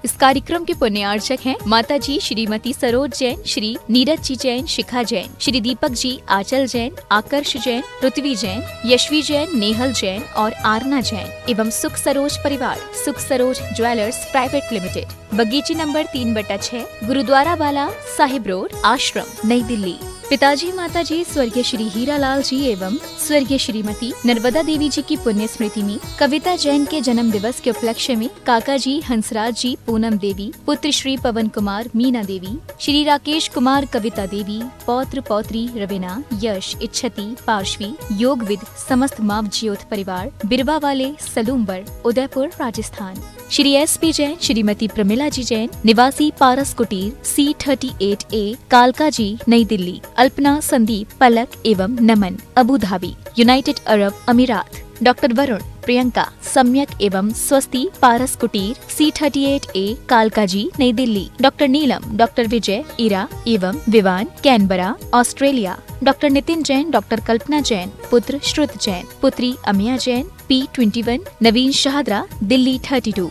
इस कार्यक्रम के पुण्यार्चक हैं माता जी श्रीमती सरोज जैन, श्री नीरज जी जैन, शिखा जैन, श्री दीपक जी, आंचल जैन, आकर्ष जैन, पृथ्वी जैन, यशवी जैन, नेहल जैन और आरना जैन एवं सुख सरोज परिवार, सुख सरोज ज्वेलर्स प्राइवेट लिमिटेड, बगीची नंबर 3/6, गुरुद्वारा वाला साहिब रोड, आश्रम, नई दिल्ली। पिताजी माताजी स्वर्गीय श्री हीरालाल जी एवं स्वर्गीय श्रीमती नर्मदा देवी जी की पुण्य स्मृति में कविता जैन के जन्म दिवस के उपलक्ष्य में काका जी हंसराज जी, पूनम देवी, पुत्र श्री पवन कुमार, मीना देवी, श्री राकेश कुमार, कविता देवी, पौत्र पौत्री रवीना, यश, इच्छति, पार्श्वी, योगविद, समस्त माव ज्योत परिवार, बिरवा वाले, सलूम्बर, उदयपुर, राजस्थान। श्री SP जैन, श्रीमती प्रमिला जी जैन, निवासी पारस कुटीर, C38A, कालका जी, नई दिल्ली। अल्पना, संदीप, पलक एवं नमन, अबू धाबी, यूनाइटेड अरब अमीरात। डॉक्टर वरुण, प्रियंका, सम्यक एवं स्वस्ति, पारस कुटीर, C38A, कालका जी, नई दिल्ली। डॉक्टर नीलम, डॉक्टर विजय, इरा एवं Vivaan, Canberra, Australia. Doctor Nitin Jain, doctor Kalpana Jain, पुत्र श्रुत जैन, पुत्री अमिया जैन, P21, नवीन शाहदरा, दिल्ली 32।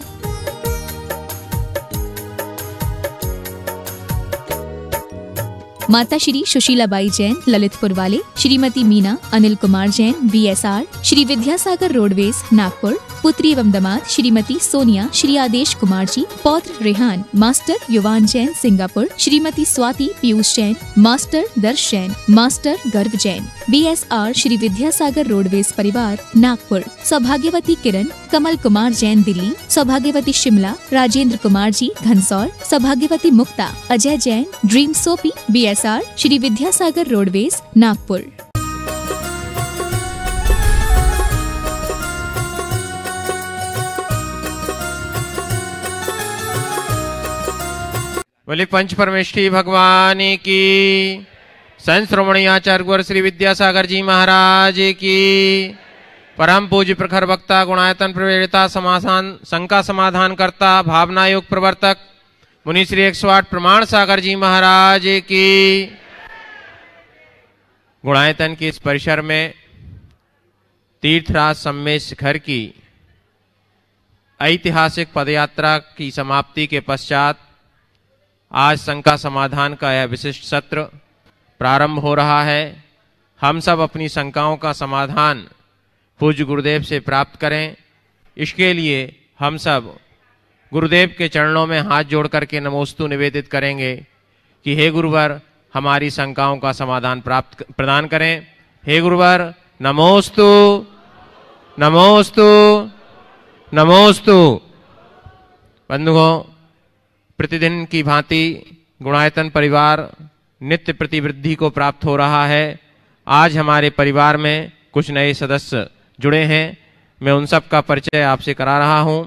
माता श्री सुशीलाबाई जैन, ललितपुर वाले, श्रीमती मीना, अनिल कुमार जैन, BSR, श्री विद्यासागर रोडवेज, नागपुर। पुत्री एवं दामाद श्रीमती सोनिया, श्री आदेश कुमार जी, पौत्र रेहान, मास्टर युवान जैन, सिंगापुर। श्रीमती स्वाति पीयूष जैन, मास्टर दर्श जैन, मास्टर गर्व जैन, BSR, श्री विद्यासागर रोडवेज परिवार, नागपुर। सौभाग्यवती किरण, कमल कुमार जैन, दिल्ली। सौभाग्यवती शिमला, राजेंद्र कुमार जी, घनसौर। सौभाग्यवती Mukta, Ajay Jain, Dream Soapy, BSR, Shri Vidyasagar Roadways, Nagpur. बोले पंच परमेष्ठी भगवान की, संत श्रोमणी आचार्य गुरु श्री विद्यासागर जी महाराज की, परम पूज्य प्रखर वक्ता, गुणायतन प्रवेता, समाधान शंका समाधान करता, भावना योग प्रवर्तक मुनि श्री 108 प्रमाण सागर जी महाराज की। गुणायतन के इस परिसर में तीर्थराज सम्मेद शिखर की ऐतिहासिक पदयात्रा की समाप्ति के पश्चात आज शंका समाधान का यह विशिष्ट सत्र प्रारंभ हो रहा है। हम सब अपनी शंकाओं का समाधान पूज्य गुरुदेव से प्राप्त करें। इसके लिए हम सब गुरुदेव के चरणों में हाथ जोड़ करके नमोस्तु निवेदित करेंगे कि हे गुरुवर, हमारी शंकाओं का समाधान प्रदान करें। हे गुरुवर, नमोस्तु नमोस्तु नमोस्तु। बंधुओं, प्रतिदिन की भांति गुणायतन परिवार नित्य प्रतिवृद्धि को प्राप्त हो रहा है। आज हमारे परिवार में कुछ नए सदस्य जुड़े हैं। मैं उन सब का परिचय आपसे करा रहा हूं।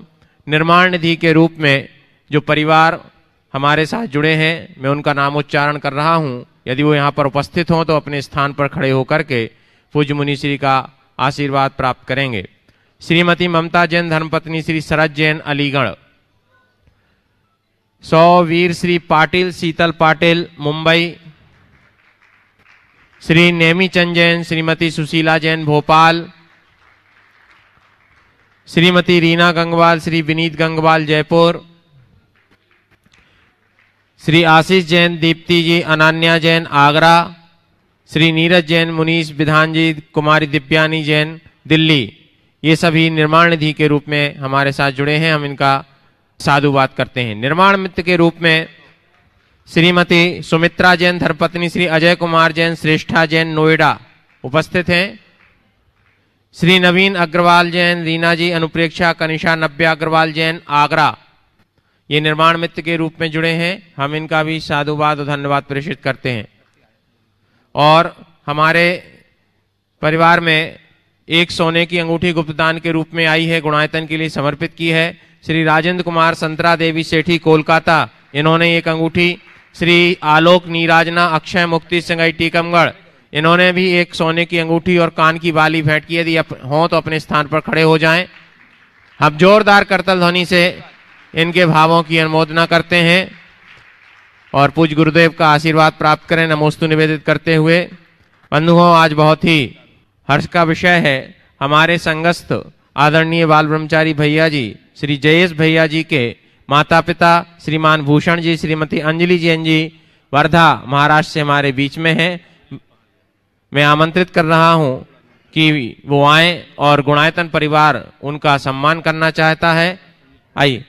निर्माण निधि के रूप में जो परिवार हमारे साथ जुड़े हैं, मैं उनका नामोच्चारण कर रहा हूं। यदि वो यहाँ पर उपस्थित हों तो अपने स्थान पर खड़े होकर के पूज्य मुनि श्री का आशीर्वाद प्राप्त करेंगे। श्रीमती ममता जैन, धर्मपत्नी श्री शरद जैन, अलीगढ़। वीर श्री पाटिल, शीतल पाटिल, मुंबई। श्री नेमीचंद जैन, श्रीमती सुशीला जैन, भोपाल। श्रीमती रीना गंगवाल, श्री विनीत गंगवाल, जयपुर। श्री आशीष जैन, दीप्ति जी, अनन्या जैन, आगरा। श्री नीरज जैन, मुनीश विधान जी, कुमारी दिव्यानी जैन, दिल्ली। ये सभी निर्माण निधि के रूप में हमारे साथ जुड़े हैं। हम इनका साधुवाद करते हैं। निर्माण मित्र के रूप में श्रीमती सुमित्रा जैन, धर्मपत्नी श्री अजय कुमार जैन, श्रेष्ठा जैन, नोएडा उपस्थित हैं। श्री नवीन अग्रवाल जैन, रीना जी, अनुप्रेक्षा, कनिषा, नव्या अग्रवाल जैन, आगरा। ये निर्माण मित्र के रूप में जुड़े हैं। हम इनका भी साधुवाद और धन्यवाद प्रेषित करते हैं। और हमारे परिवार में एक सोने की अंगूठी गुप्तदान के रूप में आई है, गुणायतन के लिए समर्पित की है। श्री राजेंद्र कुमार, संतरा देवी सेठी, कोलकाता, इन्होंने एक अंगूठी। श्री आलोक नीराजना, अक्षय मुक्ति संगई, टीकमगढ़, इन्होंने भी एक सोने की अंगूठी और कान की बाली भेंट की। यदि हो तो अपने स्थान पर खड़े हो जाएं। हम जोरदार करतल ध्वनि से इनके भावों की अनुमोदना करते हैं और पूज्य गुरुदेव का आशीर्वाद प्राप्त करें नमोस्तु निवेदित करते हुए। बंधुओं, आज बहुत ही हर्ष का विषय है। हमारे संगस्थ आदरणीय बाल ब्रह्मचारी भैया जी, श्री जयेश भैया जी के माता पिता श्रीमान भूषण जी, श्रीमती अंजलि जैन जी वर्धा महाराष्ट्र से हमारे बीच में हैं। मैं आमंत्रित कर रहा हूं कि वो आए और गुणायतन परिवार उनका सम्मान करना चाहता है। आइए,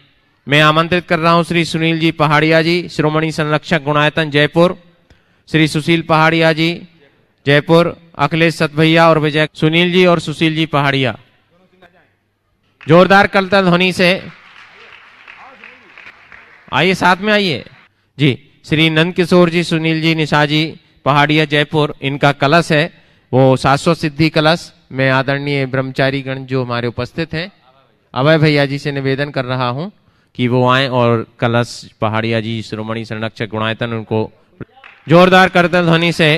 मैं आमंत्रित कर रहा हूं श्री सुनील जी पहाड़िया जी, श्रोमणी संरक्षक गुणायतन जयपुर, श्री सुशील पहाड़िया जी जयपुर, अखिलेश सतभैया और विजय, सुनील जी और सुशील जी पहाड़िया। जोरदार करताल ध्वनि से आइए, साथ में आइए जी। श्री नंद किशोर जी, सुनील जी, निशा जी पहाड़िया जयपुर, इनका कलश है वो शाश्वत सिद्धि कलश। मैं आदरणीय ब्रह्मचारी गण जो हमारे उपस्थित हैं, अभय भैया जी से निवेदन कर रहा हूं कि वो आए और कलश पहाड़िया जी श्रोमणी संरक्षक गुणायतन उनको जोरदार करताल ध्वनि से।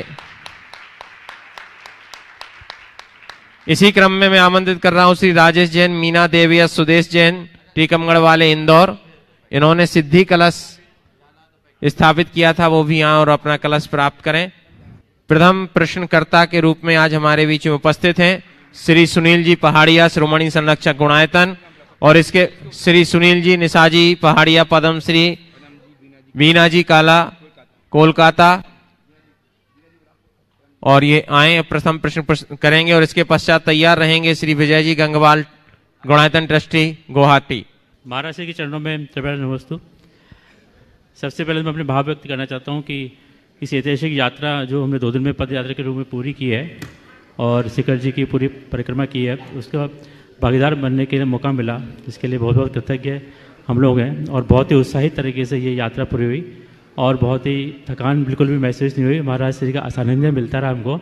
इसी क्रम में मैं आमंत्रित कर रहा हूं श्री राजेश जैन, मीना देवी, सुदेश जैन, टीकमगढ़ वाले इंदौर। इन्होंने सिद्धि कलश स्थापित किया था, वो भी आए और अपना कलश प्राप्त करें। प्रथम प्रश्नकर्ता के रूप में आज हमारे बीच में उपस्थित हैं श्री सुनील जी पहाड़िया, श्रोमणी संरक्षक गुणायतन, और इसके श्री सुनील जी, निशा जी पहाड़िया, पद्मश्री, मीना जी काला कोलकाता, और ये आए प्रथम प्रश्न करेंगे। और इसके पश्चात तैयार रहेंगे श्री विजय जी गंगवाल, गुणायतन ट्रस्टी गुवाहाटी। महाराष्ट्र के चरणों में नमस्तु। सबसे पहले मैं अपने भाव व्यक्त करना चाहता हूँ कि इस ऐतिहासिक यात्रा जो हमने 2 दिन में पद यात्रा के रूप में पूरी की है और शिखर जी की पूरी परिक्रमा की है, उसका भागीदार बनने के लिए मौका मिला, इसके लिए बहुत बहुत कृतज्ञ हम लोग हैं। और बहुत ही उत्साहित तरीके से ये यात्रा पूरी हुई और बहुत ही थकान बिल्कुल भी महसूस नहीं हुई। महाराज श्री का सानिध्य मिलता रहा हमको,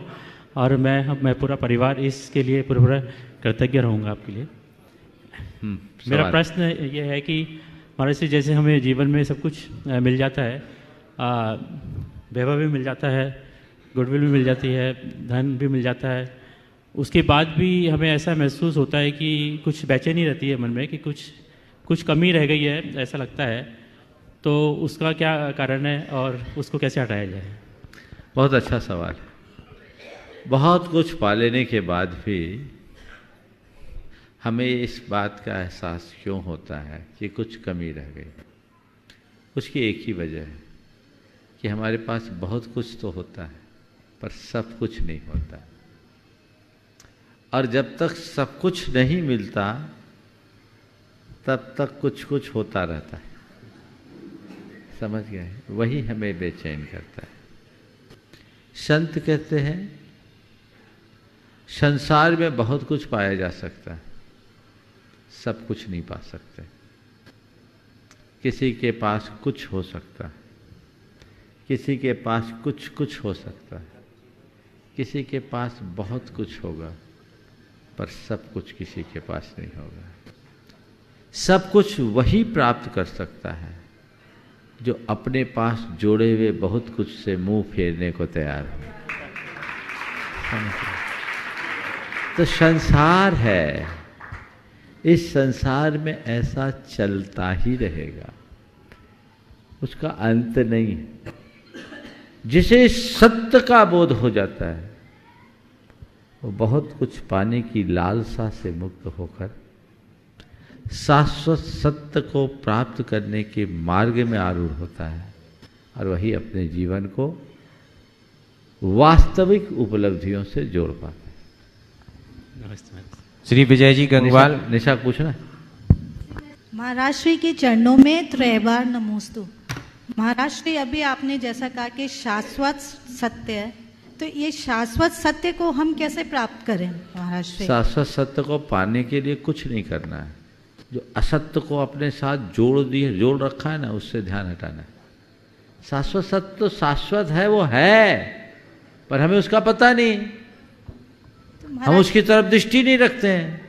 और मैं पूरा परिवार इसके लिए पूरा कृतज्ञ रहूँगा आपके लिए। मेरा प्रश्न ये है कि महाराज श्री, जैसे हमें जीवन में सब कुछ मिल जाता है, वैभव भी मिल जाता है, गुडविल भी मिल जाती है, धन भी मिल जाता है, उसके बाद भी हमें ऐसा महसूस होता है कि कुछ बेचैनी रहती है मन में कि कुछ कमी रह गई है, ऐसा लगता है। तो उसका क्या कारण है और उसको कैसे हटाया जाए? बहुत अच्छा सवाल है। बहुत कुछ पा लेने के बाद भी हमें इस बात का एहसास क्यों होता है कि कुछ कमी रह गई? उसकी एक ही वजह है कि हमारे पास बहुत कुछ तो होता है पर सब कुछ नहीं होता, और जब तक सब कुछ नहीं मिलता तब तक कुछ कुछ होता रहता है। समझ गए? वही हमें बेचैन करता है। संत कहते हैं संसार में बहुत कुछ पाया जा सकता है, सब कुछ नहीं पा सकते। किसी के पास कुछ हो सकता है, किसी के पास कुछ हो सकता है, किसी के पास बहुत कुछ होगा, पर सब कुछ किसी के पास नहीं होगा। सब कुछ वही प्राप्त कर सकता है जो अपने पास जोड़े हुए बहुत कुछ से मुंह फेरने को तैयार है। तो संसार है, इस संसार में ऐसा चलता ही रहेगा, उसका अंत नहीं है। जिसे सत्य का बोध हो जाता है वो बहुत कुछ पाने की लालसा से मुक्त होकर शाश्वत सत्य को प्राप्त करने के मार्ग में आरूढ़ होता है, और वही अपने जीवन को वास्तविक उपलब्धियों से जोड़ पाता है। नमस्ते। श्री विजय जी गंगवाल। निशा पूछना। महाराज श्री के चरणों में त्रैबार नमोस्तु। महाराज श्री, अभी आपने जैसा कहा कि शाश्वत सत्य है, तो ये शाश्वत सत्य को हम कैसे प्राप्त करें महाराज श्री? शाश्वत सत्य को पाने के लिए कुछ नहीं करना है। जो असत्य को अपने साथ जोड़ रखा है ना, उससे ध्यान हटाना है। शाश्वत सत्य तो शाश्वत है, वो है, पर हमें उसका पता नहीं, तो हम उसकी तरफ दृष्टि नहीं रखते हैं।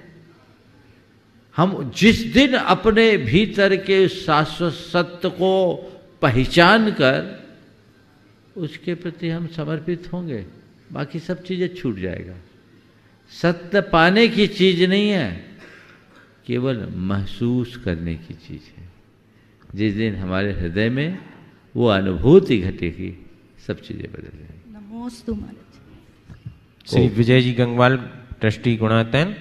हम जिस दिन अपने भीतर के शाश्वत सत्य को पहचान कर उसके प्रति हम समर्पित होंगे, बाकी सब चीजें छूट जाएगा। सत्य पाने की चीज नहीं है, केवल महसूस करने की चीज है। जिस दिन हमारे हृदय में वो अनुभूति घटेगी, सब चीजें बदल जाएंगी। नमोस्तु महाराज। श्री विजय जी गंगवाल, ट्रस्टी गुणायतन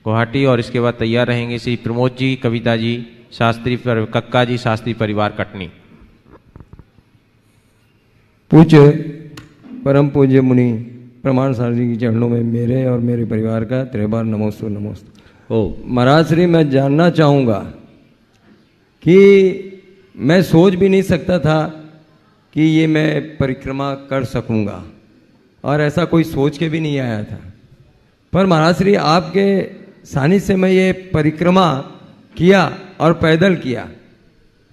गुवाहाटी, और इसके बाद तैयार रहेंगे श्री प्रमोद जी, कविता जी शास्त्री कक्का जी शास्त्री परिवार कटनी। पूज्य परम पूज्य मुनि प्रमाण सार जी के चरणों में मेरे और मेरे परिवार का 3 बार नमोस्तु नमोस्तु। महाराज श्री, मैं जानना चाहूँगा कि मैं सोच भी नहीं सकता था कि ये मैं परिक्रमा कर सकूँगा, और ऐसा कोई सोच के भी नहीं आया था, पर महाराज श्री आपके सानिध्य से मैं ये परिक्रमा किया और पैदल किया,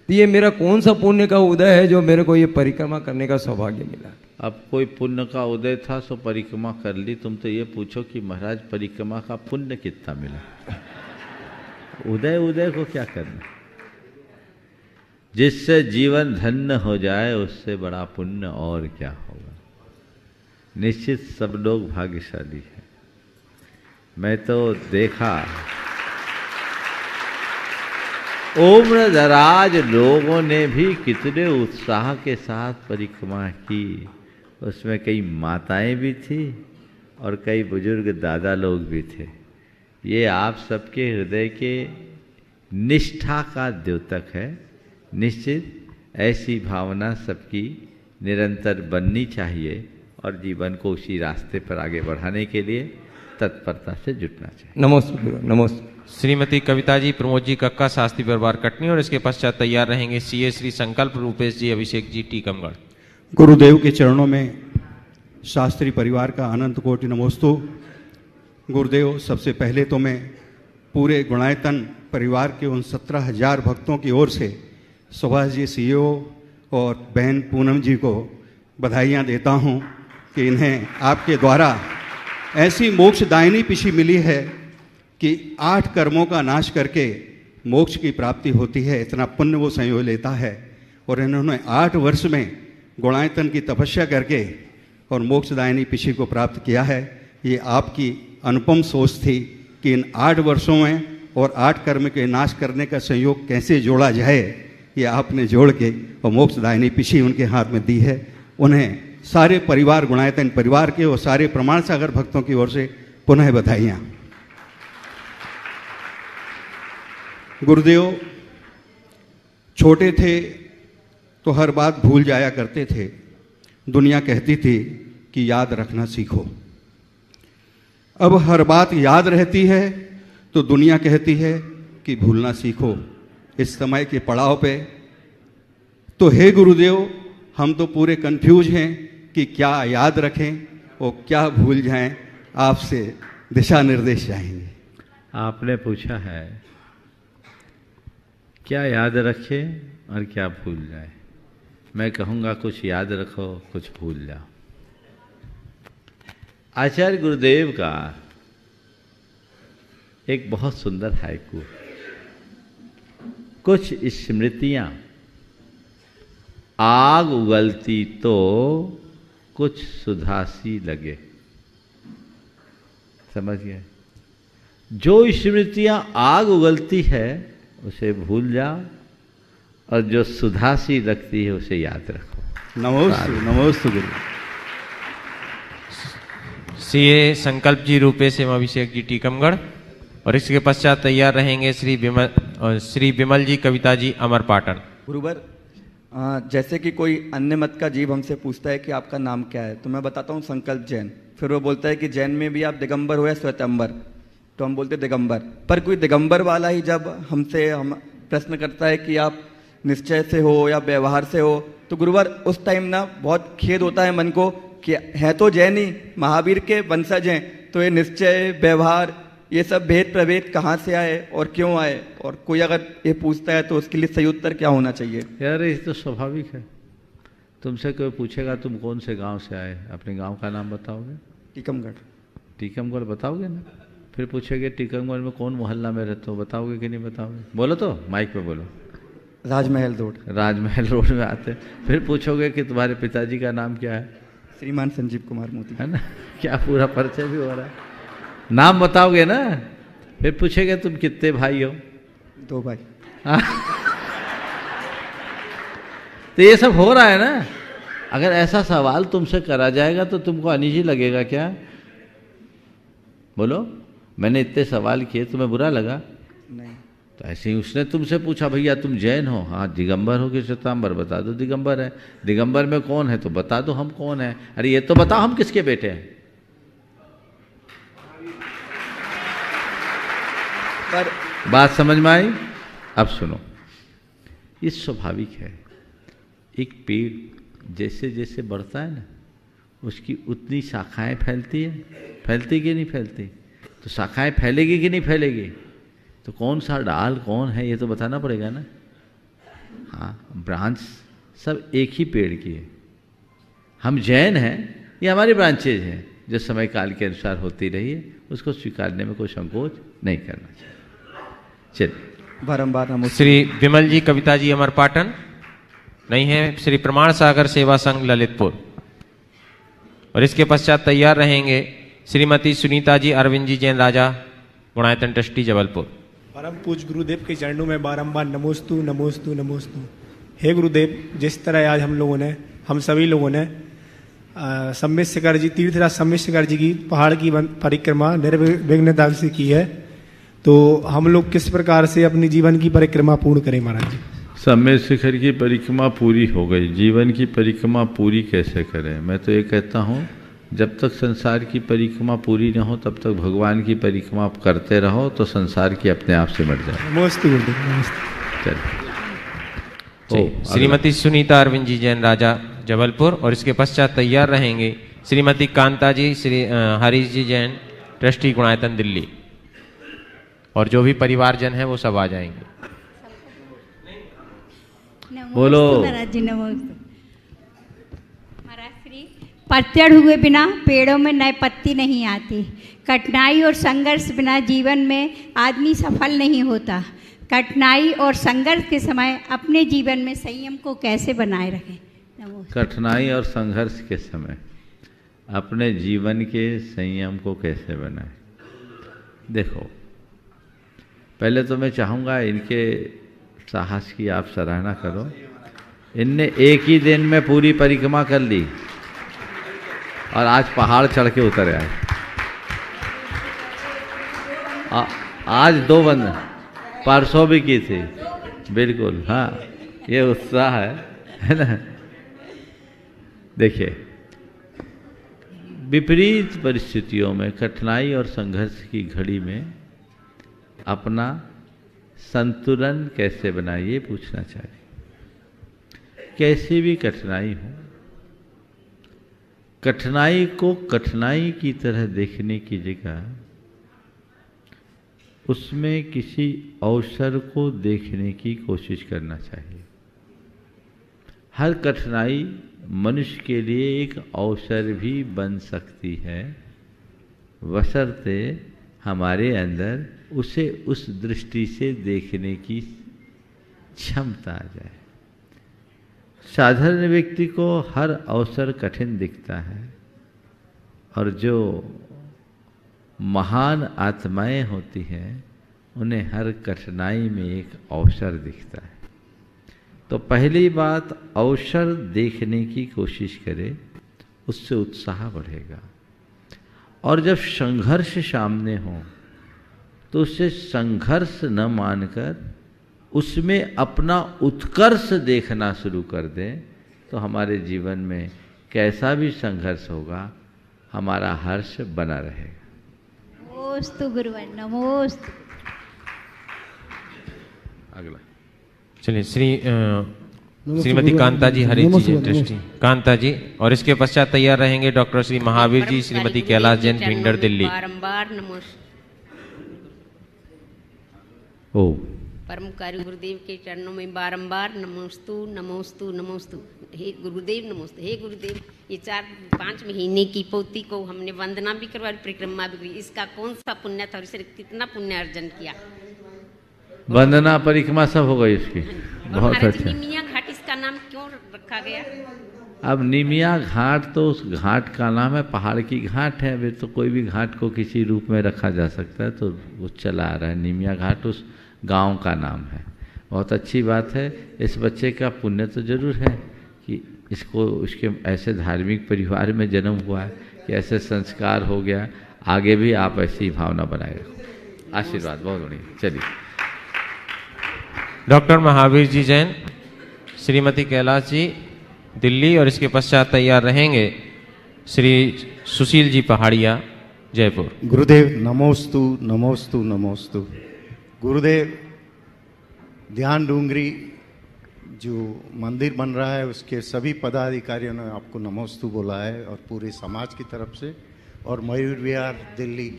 तो ये मेरा कौन सा पुण्य का उदय है जो मेरे को ये परिक्रमा करने का सौभाग्य मिला। अब कोई पुण्य का उदय था सो परिक्रमा कर ली। तुम तो ये पूछो कि महाराज परिक्रमा का पुण्य कितना मिला। उदय उदय को क्या करना, जिससे जीवन धन्य हो जाए उससे बड़ा पुण्य और क्या होगा। निश्चित सब लोग भाग्यशाली हैं। मैं तो देखा उम्र दराज लोगों ने भी कितने उत्साह के साथ परिक्रमा की। उसमें कई माताएं भी थी और कई बुजुर्ग दादा लोग भी थे। ये आप सबके हृदय के निष्ठा का द्योतक है। निश्चित ऐसी भावना सबकी निरंतर बननी चाहिए और जीवन को उसी रास्ते पर आगे बढ़ाने के लिए तत्परता से जुटना चाहिए। नमस्ते नमस्ते। श्रीमती कविता जी प्रमोद जी कक्का शास्त्री परिवार कटनी, और इसके पश्चात तैयार रहेंगे सीए श्री संकल्प रूपेश जी अभिषेक जी टीकमगढ़। गुरुदेव के चरणों में शास्त्री परिवार का अनंत कोटि नमोस्तु। गुरुदेव, सबसे पहले तो मैं पूरे गुणायतन परिवार के उन 17,000 भक्तों की ओर से सुभाष जी सीईओ और बहन पूनम जी को बधाइयाँ देता हूँ कि इन्हें आपके द्वारा ऐसी मोक्षदायिनी पिछी मिली है कि 8 कर्मों का नाश करके मोक्ष की प्राप्ति होती है। इतना पुण्य वो संयोग लेता है, और इन्होंने 8 वर्ष में गुणायतन की तपस्या करके और मोक्षदायिनी पिछी को प्राप्त किया है। ये आपकी अनुपम सोच थी कि इन 8 वर्षों में और 8 कर्म के नाश करने का संयोग कैसे जोड़ा जाए, ये आपने जोड़ के और मोक्षदायिनी पिछी उनके हाथ में दी है। उन्हें सारे परिवार गुणायतन परिवार के और सारे प्रमाण सागर भक्तों की ओर से पुनः बधाइयाँ। गुरुदेव, छोटे थे तो हर बात भूल जाया करते थे। दुनिया कहती थी कि याद रखना सीखो। अब हर बात याद रहती है तो दुनिया कहती है कि भूलना सीखो। इस समय के पड़ाव पे तो हे गुरुदेव, हम तो पूरे कंफ्यूज हैं कि क्या याद रखें और क्या भूल जाएं। आपसे दिशा निर्देश चाहेंगे। आपने पूछा है क्या याद रखें और क्या भूल जाए। मैं कहूँगा कुछ याद रखो, कुछ भूल जाओ। आचार्य गुरुदेव का एक बहुत सुंदर हाइकू, कुछ स्मृतियां आग उगलती तो कुछ सुधासी लगे। समझ गए? जो स्मृतियां आग उगलती है उसे भूल जाओ, और जो सुधासी लगती है उसे याद रखो। नमोस्तु नमोस्तु गुरु। सीए संकल्प जी रूपेश एवं अभिषेक जी टीकमगढ़, और इसके पश्चात तैयार रहेंगे श्री विमल जी कविता जी अमर पाटन। गुरुवर, जैसे कि कोई अन्य मत का जीव हमसे पूछता है कि आपका नाम क्या है, तो मैं बताता हूँ संकल्प जैन। फिर वो बोलता है कि जैन में भी आप दिगंबर हो या श्वेतंबर, तो हम बोलते दिगंबर। पर कोई दिगंबर वाला ही जब हमसे प्रश्न करता है कि आप निश्चय से हो या व्यवहार से हो, तो गुरुवर उस टाइम ना बहुत खेद होता है मन को कि है तो जैन ही, महावीर के वंशज हैं, तो ये निश्चय व्यवहार ये सब भेद प्रभेद कहाँ से आए और क्यों आए, और कोई अगर ये पूछता है तो उसके लिए सही उत्तर क्या होना चाहिए। यार ये तो स्वाभाविक है। तुमसे कोई पूछेगा तुम कौन से गांव से आए, अपने गांव का नाम बताओगे? टीकमगढ़। टीकमगढ़ बताओगे ना? फिर पूछेगे टीकमगढ़ में कौन मोहल्ला में रहते हो, बताओगे कि नहीं बताओगे? बोलो तो, माइक पे बोलो। राजमहल रोड। राजमहल रोड में आते। फिर पूछोगे कि तुम्हारे पिताजी का नाम क्या है? श्रीमान संजीव कुमार मोदी, है ना? क्या पूरा परिचय भी हो रहा है? नाम बताओगे ना? फिर पूछेगा तुम कितने भाई हो? 2 भाई। तो ये सब हो रहा है ना। अगर ऐसा सवाल तुमसे करा जाएगा तो तुमको अनिजी लगेगा क्या? बोलो, मैंने इतने सवाल किए, तुम्हें बुरा लगा? नहीं। तो ऐसे ही उसने तुमसे पूछा, भैया तुम जैन हो? हाँ। दिगंबर हो कि श्वेतांबर? बता दो दिगंबर है। दिगंबर में कौन है? तो बता दो हम कौन है। अरे ये तो बताओ हम किसके बेटे हैं। पर बात समझ में आई? अब सुनो, ये स्वाभाविक है। एक पेड़ जैसे जैसे बढ़ता है ना, उसकी उतनी शाखाएं फैलती है। फैलती कि नहीं फैलती? तो शाखाएं फैलेगी कि नहीं फैलेगी? तो कौन सा डाल कौन है ये तो बताना पड़ेगा ना। हाँ, ब्रांच सब एक ही पेड़ की है। हम जैन हैं, ये हमारी ब्रांचेज हैं जो समय काल के अनुसार होती रही है, उसको स्वीकारने में कोई संकोच नहीं करना चाहिए। चलिए, बारंबार नमस्ते। श्री विमल जी, कविता जी अमर पाटन नहीं है। श्री प्रमाण सागर सेवा संघ ललितपुर। और इसके पश्चात तैयार रहेंगे श्रीमती सुनीता जी अरविंद जी जैन राजा गुणायतन ट्रस्टी जबलपुर। परम पूज्य गुरुदेव के चरणों में बारंबार नमोस्तु नमोस्तु नमोस्तु। हे गुरुदेव, जिस तरह आज हम सभी लोगों ने सम्मित शिखर जी, तीर्थराज सम्मित शिखर जी की पहाड़ की परिक्रमा निर्विघ्नता से की है, तो हम लोग किस प्रकार से अपनी जीवन की परिक्रमा पूर्ण करें महाराज जी? सम्मित शिखर की परिक्रमा पूरी हो गई, जीवन की परिक्रमा पूरी कैसे करें? मैं तो ये कहता हूँ, जब तक संसार की परिक्रमा पूरी न हो तब तक भगवान की परिक्रमा आप करते रहो, तो संसार की अपने आप से मट जाए। नमस्ते गुरुदेव, नमस्ते। चलिए, श्रीमती सुनीता अरविंद जी जैन राजा जबलपुर। और इसके पश्चात तैयार रहेंगे श्रीमती कांता जी श्री हरीश जी जैन ट्रस्टी गुणायतन दिल्ली। और जो भी परिवारजन है वो सब आ जाएंगे। बोलो महाराज जी। नमस्ते महाराज श्री। पतझड़ हुए बिना पेड़ों में नए पत्ती नहीं आती। कठिनाई और संघर्ष बिना जीवन में आदमी सफल नहीं होता। कठिनाई और संघर्ष के समय अपने जीवन में संयम को कैसे बनाए रखें? कठिनाई और संघर्ष के समय अपने जीवन के संयम को कैसे बनाए? देखो, पहले तो मैं चाहूँगा इनके साहस की आप सराहना करो। इनने एक ही दिन में पूरी परिक्रमा कर ली और आज पहाड़ चढ़ के उतर आए। आज 2 बंद, परसों भी की थी। बिल्कुल, हाँ, ये उत्साह है ना। देखिए, विपरीत परिस्थितियों में, कठिनाई और संघर्ष की घड़ी में अपना संतुलन कैसे बनाए, ये पूछना चाहिए। कैसी भी कठिनाई हो, कठिनाई को कठिनाई की तरह देखने की जगह उसमें किसी अवसर को देखने की कोशिश करना चाहिए। हर कठिनाई मनुष्य के लिए एक अवसर भी बन सकती है, बशर्ते हमारे अंदर उसे उस दृष्टि से देखने की क्षमता आ जाए। साधारण व्यक्ति को हर अवसर कठिन दिखता है और जो महान आत्माएं होती हैं उन्हें हर कठिनाई में एक अवसर दिखता है। तो पहली बात, अवसर देखने की कोशिश करें, उससे उत्साह बढ़ेगा। और जब संघर्ष सामने हो तो उसे संघर्ष न मानकर उसमें अपना उत्कर्ष देखना शुरू कर दें, तो हमारे जीवन में कैसा भी संघर्ष होगा, हमारा हर्ष बना रहेगा। नमोस्तु गुरुवर, नमोस्तु। अगला चलिए, श्रीमती कांता जी हरीश जी ट्रस्टी कांता जी। और इसके पश्चात तैयार रहेंगे डॉक्टर श्री महावीर जी श्रीमती कैलाश जैन भिंडर दिल्ली। बारंबार नमस्ते। ओ परमकारी गुरुदेव के चरणों में बारंबार नमोस्तु नमोस्तु नमोस्तु। हे गुरुदेव नमोस्तु। हे गुरुदेव, ये 4-5 महीने की पोती को हमने वंदना भी करवाई, परिक्रमा भी की। इसका कौन सा पुण्य था और इसने कितना पुण्य अर्जन किया? वंदना परिक्रमा सब हो गई इसकी। बहुत अच्छा। निमिया घाट इसका नाम क्यों रखा गया? अब निमिया घाट तो उस घाट का नाम है, पहाड़ की घाट है। वे तो कोई भी घाट को किसी रूप में रखा जा सकता है, तो वो चला आ रहा है। निमिया घाट उस गांव का नाम है। बहुत अच्छी बात है। इस बच्चे का पुण्य तो जरूर है कि इसको उसके ऐसे धार्मिक परिवार में जन्म हुआ है कि ऐसे संस्कार हो गया। आगे भी आप ऐसी भावना बनाए रखो। आशीर्वाद बहुत बढ़िया। चलिए, डॉक्टर महावीर जी जैन, श्रीमती कैलाश जी दिल्ली, और इसके पश्चात तैयार रहेंगे श्री सुशील जी पहाड़िया जयपुर। गुरुदेव नमोस्तु नमोस्तु नमोस्तु। गुरुदेव, ध्यान डूंगरी जो मंदिर बन रहा है उसके सभी पदाधिकारियों ने आपको नमोस्तु बोला है, और पूरे समाज की तरफ से, और मयूर विहार दिल्ली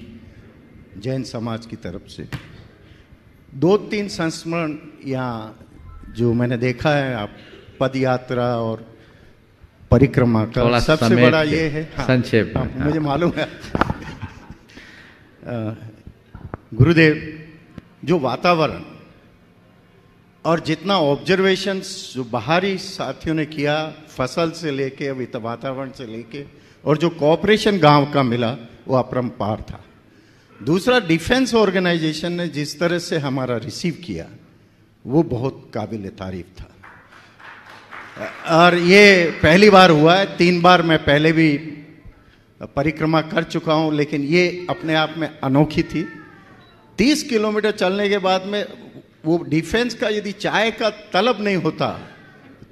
जैन समाज की तरफ से। 2-3 संस्मरण यहाँ जो मैंने देखा है, आप पद यात्रा और परिक्रमा का सबसे बड़ा ये है। संक्षेप हाँ, मुझे मालूम है। गुरुदेव, जो वातावरण और जितना ऑब्जर्वेशंस जो बाहरी साथियों ने किया, फसल से लेके अभी तक वातावरण से लेके, और जो कोऑपरेशन गांव का मिला वो अपरंपार था। दूसरा, डिफेंस ऑर्गेनाइजेशन ने जिस तरह से हमारा रिसीव किया वो बहुत काबिल तारीफ था। और ये पहली बार हुआ है, 3 बार मैं पहले भी परिक्रमा कर चुका हूँ, लेकिन ये अपने आप में अनोखी थी। 30 किलोमीटर चलने के बाद में वो डिफेंस का यदि चाय का तलब नहीं होता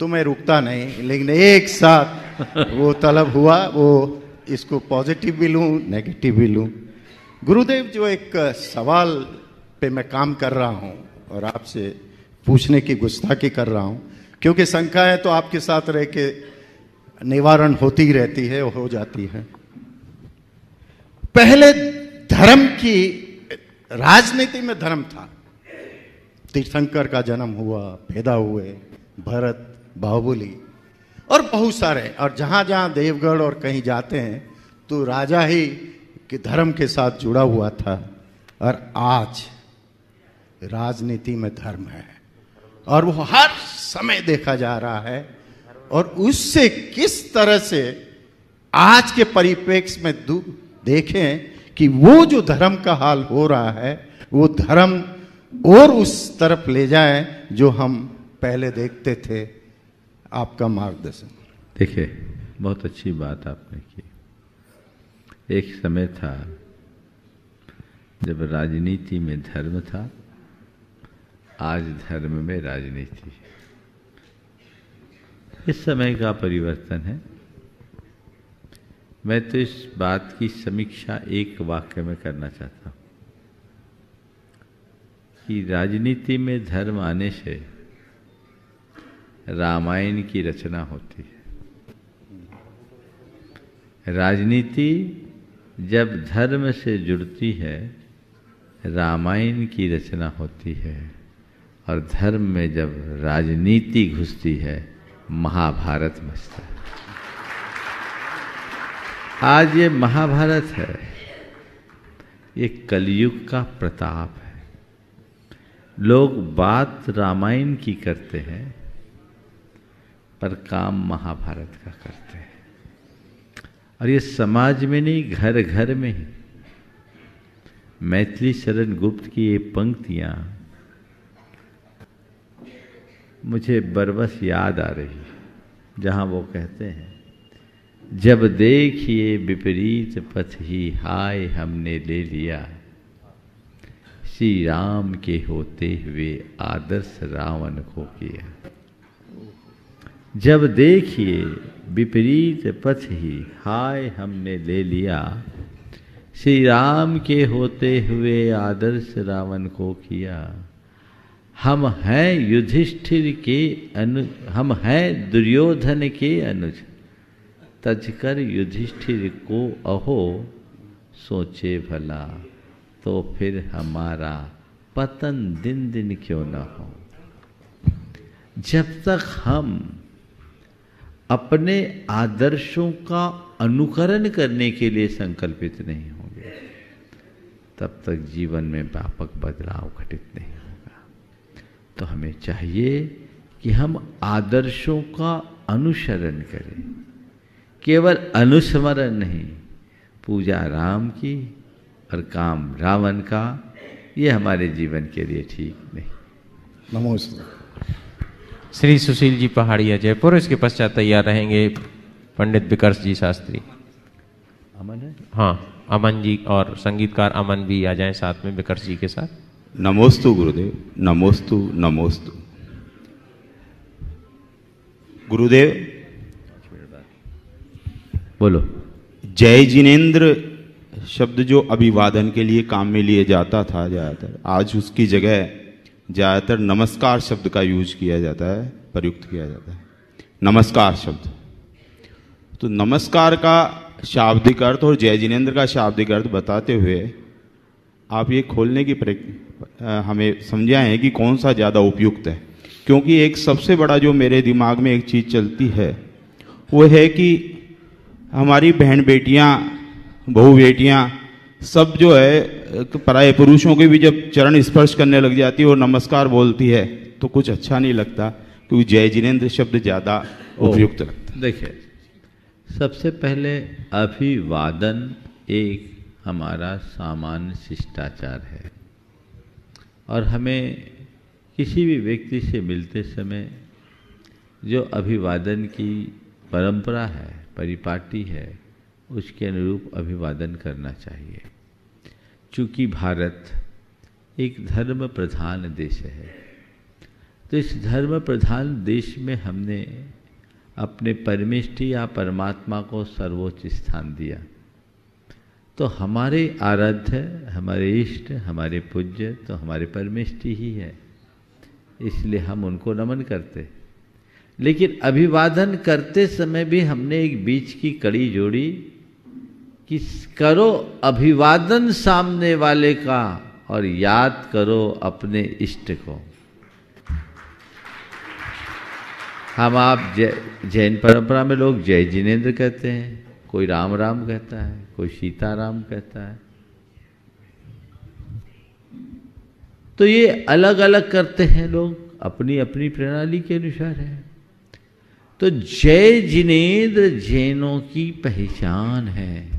तो मैं रुकता नहीं, लेकिन एक साथ वो तलब हुआ। वो इसको पॉजिटिव भी लूँ, नेगेटिव भी लूँ। गुरुदेव, जो एक सवाल पे मैं काम कर रहा हूँ और आपसे पूछने की गुस्ताखी कर रहा हूँ, क्योंकि शंकाएं तो आपके साथ रह के निवारण होती ही रहती है, हो जाती है। पहले धर्म की, राजनीति में धर्म था। तीर्थंकर का जन्म हुआ, पैदा हुए भरत, बाहुबली और बहुत सारे, और जहां जहां देवगढ़ और कहीं जाते हैं तो राजा ही के धर्म के साथ जुड़ा हुआ था। और आज राजनीति में धर्म है और वो हर समय देखा जा रहा है। और उससे किस तरह से आज के परिप्रेक्ष्य में देखें कि वो जो धर्म का हाल हो रहा है वो धर्म और उस तरफ ले जाए जो हम पहले देखते थे। आपका मार्गदर्शन। देखिए, बहुत अच्छी बात आपने की। एक समय था जब राजनीति में धर्म था, आज धर्म में राजनीति है। इस समय का परिवर्तन है। मैं तो इस बात की समीक्षा एक वाक्य में करना चाहता हूँ कि राजनीति में धर्म आने से रामायण की रचना होती है। राजनीति जब धर्म से जुड़ती है, रामायण की रचना होती है, और धर्म में जब राजनीति घुसती है, महाभारत बचता है। आज ये महाभारत है, ये कलयुग का प्रताप है। लोग बात रामायण की करते हैं पर काम महाभारत का करते हैं। और ये समाज में नहीं, घर घर में ही। मैथिली शरण गुप्त की ये पंक्तियां मुझे बरबस याद आ रही, जहां वो कहते हैं, जब देखिए विपरीत पथ ही हाय हमने ले लिया, श्री राम के होते हुए आदर्श रावण को किया। जब देखिए विपरीत पथ ही हाय हमने ले लिया, श्री राम के होते हुए आदर्श रावण को किया। हम हैं युधिष्ठिर के हम हैं दुर्योधन के अनुज, तजकर युधिष्ठिर को अहो सोचे भला, तो फिर हमारा पतन दिन दिन क्यों न हो। जब तक हम अपने आदर्शों का अनुकरण करने के लिए संकल्पित नहीं होंगे, तब तक जीवन में व्यापक बदलाव घटित नहीं होगा। तो हमें चाहिए कि हम आदर्शों का अनुसरण करें, केवल अनुस्मरण नहीं। पूजा राम की और काम रावण का, ये हमारे जीवन के लिए ठीक नहीं। नमस्कार। श्री सुशील जी पहाड़िया जयपुर, इसके पश्चात तैयार रहेंगे पंडित विकर्ष जी शास्त्री। अमन है? हाँ, अमन जी और संगीतकार अमन भी आ जाएं साथ में विकर्ष जी के साथ। नमोस्तु गुरुदेव, नमोस्तु नमोस्तु। गुरुदेव बोलो। जय जिनेन्द्र शब्द जो अभिवादन के लिए काम में लिए जाता था ज़्यादातर, आज उसकी जगह ज़्यादातर नमस्कार शब्द का यूज किया जाता है, प्रयुक्त किया जाता है। नमस्कार शब्द, तो नमस्कार का शाब्दिक अर्थ और जय जिनेन्द्र का शाब्दिक अर्थ बताते हुए आप ये खोलने की हमें समझाएं कि कौन सा ज़्यादा उपयुक्त है। क्योंकि एक सबसे बड़ा जो मेरे दिमाग में एक चीज़ चलती है वो है कि हमारी बहन बेटियां, बहू बेटियां सब जो है पराये पुरुषों के भी जब चरण स्पर्श करने लग जाती है और नमस्कार बोलती है तो कुछ अच्छा नहीं लगता, क्योंकि जय जिनेन्द्र शब्द ज़्यादा उपयुक्त लगता है। देखिए, सबसे पहले अभिवादन एक हमारा सामान्य शिष्टाचार है और हमें किसी भी व्यक्ति से मिलते समय जो अभिवादन की परंपरा है, परिपाटी है, उसके अनुरूप अभिवादन करना चाहिए। चूँकि भारत एक धर्म प्रधान देश है, तो इस धर्म प्रधान देश में हमने अपने परमेष्टि या परमात्मा को सर्वोच्च स्थान दिया। तो हमारे आराध्य, हमारे इष्ट, हमारे पूज्य तो हमारे परमेष्टि ही है, इसलिए हम उनको नमन करते। लेकिन अभिवादन करते समय भी हमने एक बीच की कड़ी जोड़ी कि करो अभिवादन सामने वाले का और याद करो अपने इष्ट को। हम आप जैन परंपरा में लोग जय जिनेन्द्र कहते हैं, कोई राम राम कहता है, कोई सीता राम कहता है, तो ये अलग अलग करते हैं लोग, अपनी अपनी प्रणाली के अनुसार है। तो जय जिनेन्द्र जैनों की पहचान है,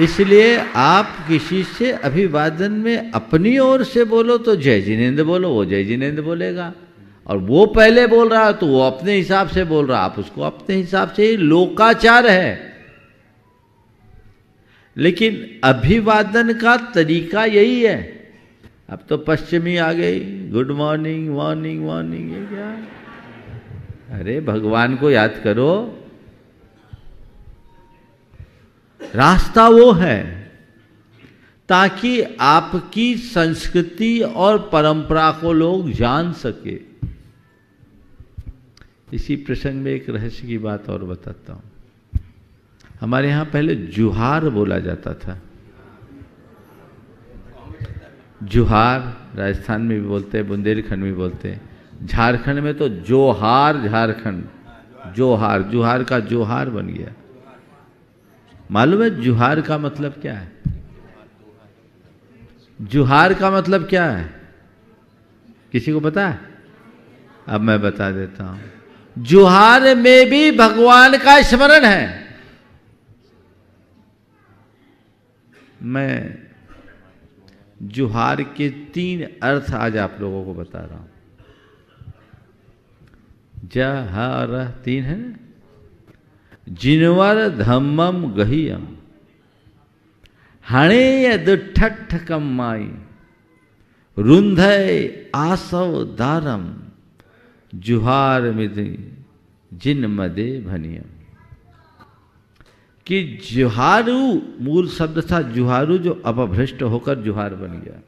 इसलिए आप किसी से अभिवादन में अपनी ओर से बोलो तो जय जिनेन्द्र बोलो, वो जय जिनेन्द्र बोलेगा। और वो पहले बोल रहा है तो वो अपने हिसाब से बोल रहा, आप उसको अपने हिसाब से। लोकाचार है, लेकिन अभिवादन का तरीका यही है। अब तो पश्चिमी आ गई, गुड मॉर्निंग मॉर्निंग मॉर्निंग, ये क्या? अरे भगवान को याद करो, रास्ता वो है ताकि आपकी संस्कृति और परंपरा को लोग जान सके। इसी प्रसंग में एक रहस्य की बात और बताता हूं। हमारे यहां पहले जुहार बोला जाता था। जुहार राजस्थान में भी बोलते हैं, बुंदेलखंड में भी बोलते हैं, झारखंड में तो जोहार, झारखंड जोहार, जुहार का जोहार बन गया। मालूम है जुहार का मतलब क्या है? जुहार का मतलब क्या है? किसी को पता है? अब मैं बता देता हूं। जुहार में भी भगवान का स्मरण है। मैं जुहार के 3 अर्थ आज आप लोगों को बता रहा हूं। जहार 3 है ना? जिनवर धम्मम गहियम, हणे दुठठ कम्माई, रुंधय आसव दारम, जुहार मिदि जिन मदे भनियम। कि जुहारू मूल शब्द था जुहारू, जो अपभ्रष्ट होकर जुहार बन गया।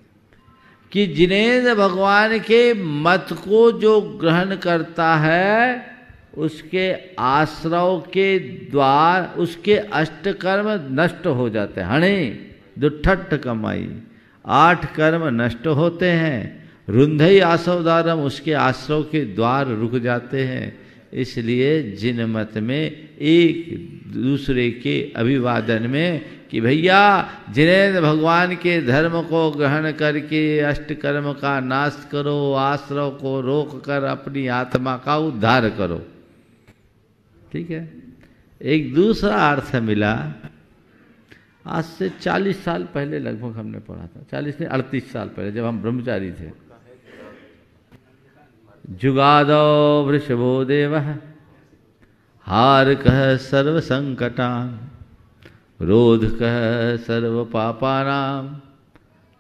कि जिनेन्द्र भगवान के मत को जो ग्रहण करता है उसके आश्रव के द्वार उसके अष्टकर्म नष्ट हो जाते हैं। हणे दुठठ कमाई, 8 कर्म नष्ट होते हैं। रुंधई आसवदारम, उसके आश्रव के द्वार रुक जाते हैं। इसलिए जिन मत में एक दूसरे के अभिवादन में कि भैया जिनेन्द्र भगवान के धर्म को ग्रहण करके अष्टकर्म का नाश करो, आश्रव को रोक कर अपनी आत्मा का उद्धार करो। ठीक है। एक दूसरा अर्थ मिला, आज से 40 साल पहले लगभग हमने पढ़ा था, 40 नहीं 38 साल पहले, जब हम ब्रह्मचारी थे। जुगादो वृषभो देवः हार कह सर्व संकटान, रोध कह सर्व पापानाम,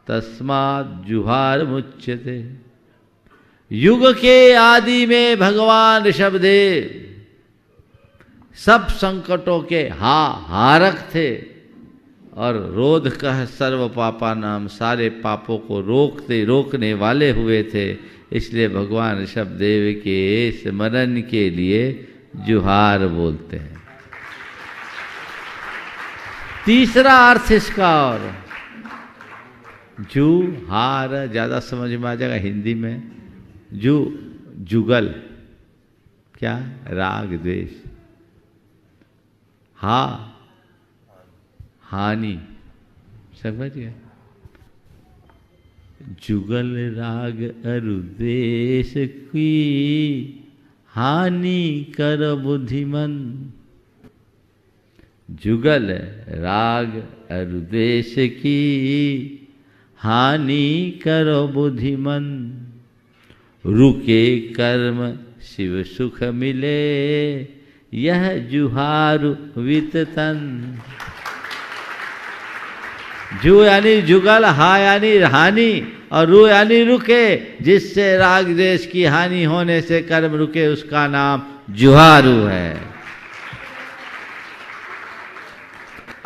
तस्मात् जुहार मुच्यते। युग के आदि में भगवान ऋषभदेव सब संकटों के हारक थे और रोध कह सर्व पापा नाम, सारे पापों को रोकने वाले हुए थे। इसलिए भगवान ऋषभदेव के स्मरण के लिए जुहार बोलते हैं। तीसरा अर्थ इसका, और जुहार ज़्यादा समझ में आ जाएगा हिंदी में। जुगल क्या, राग द्वेष, हानि, समझ गए। जुगल राग अरु द्वेष की हानि कर बुद्धिमन। जुगल राग अरु द्वेष की हानि करो बुद्धिमन। रुके कर्म शिव सुख मिले, यह जुहारु विततन। जु यानी जुगल, हा यानी हानि, और रु यानी रुके, जिससे राग द्वेष की हानि होने से कर्म रुके, उसका नाम जुहारु है।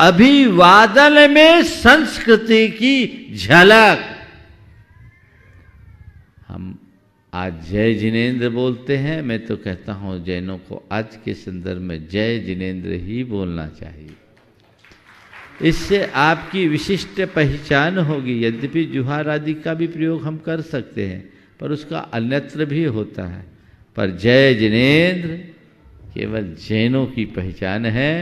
अभिवादन में संस्कृति की झलक। हम आज जय जिनेंद्र बोलते हैं, मैं तो कहता हूं जैनों को आज के संदर्भ में जय जिनेंद्र ही बोलना चाहिए। इससे आपकी विशिष्ट पहचान होगी। यद्यपि जुहार आदि का भी प्रयोग हम कर सकते हैं, पर उसका अन्यत्र भी होता है। पर जय जिनेंद्र केवल जैनों की पहचान है।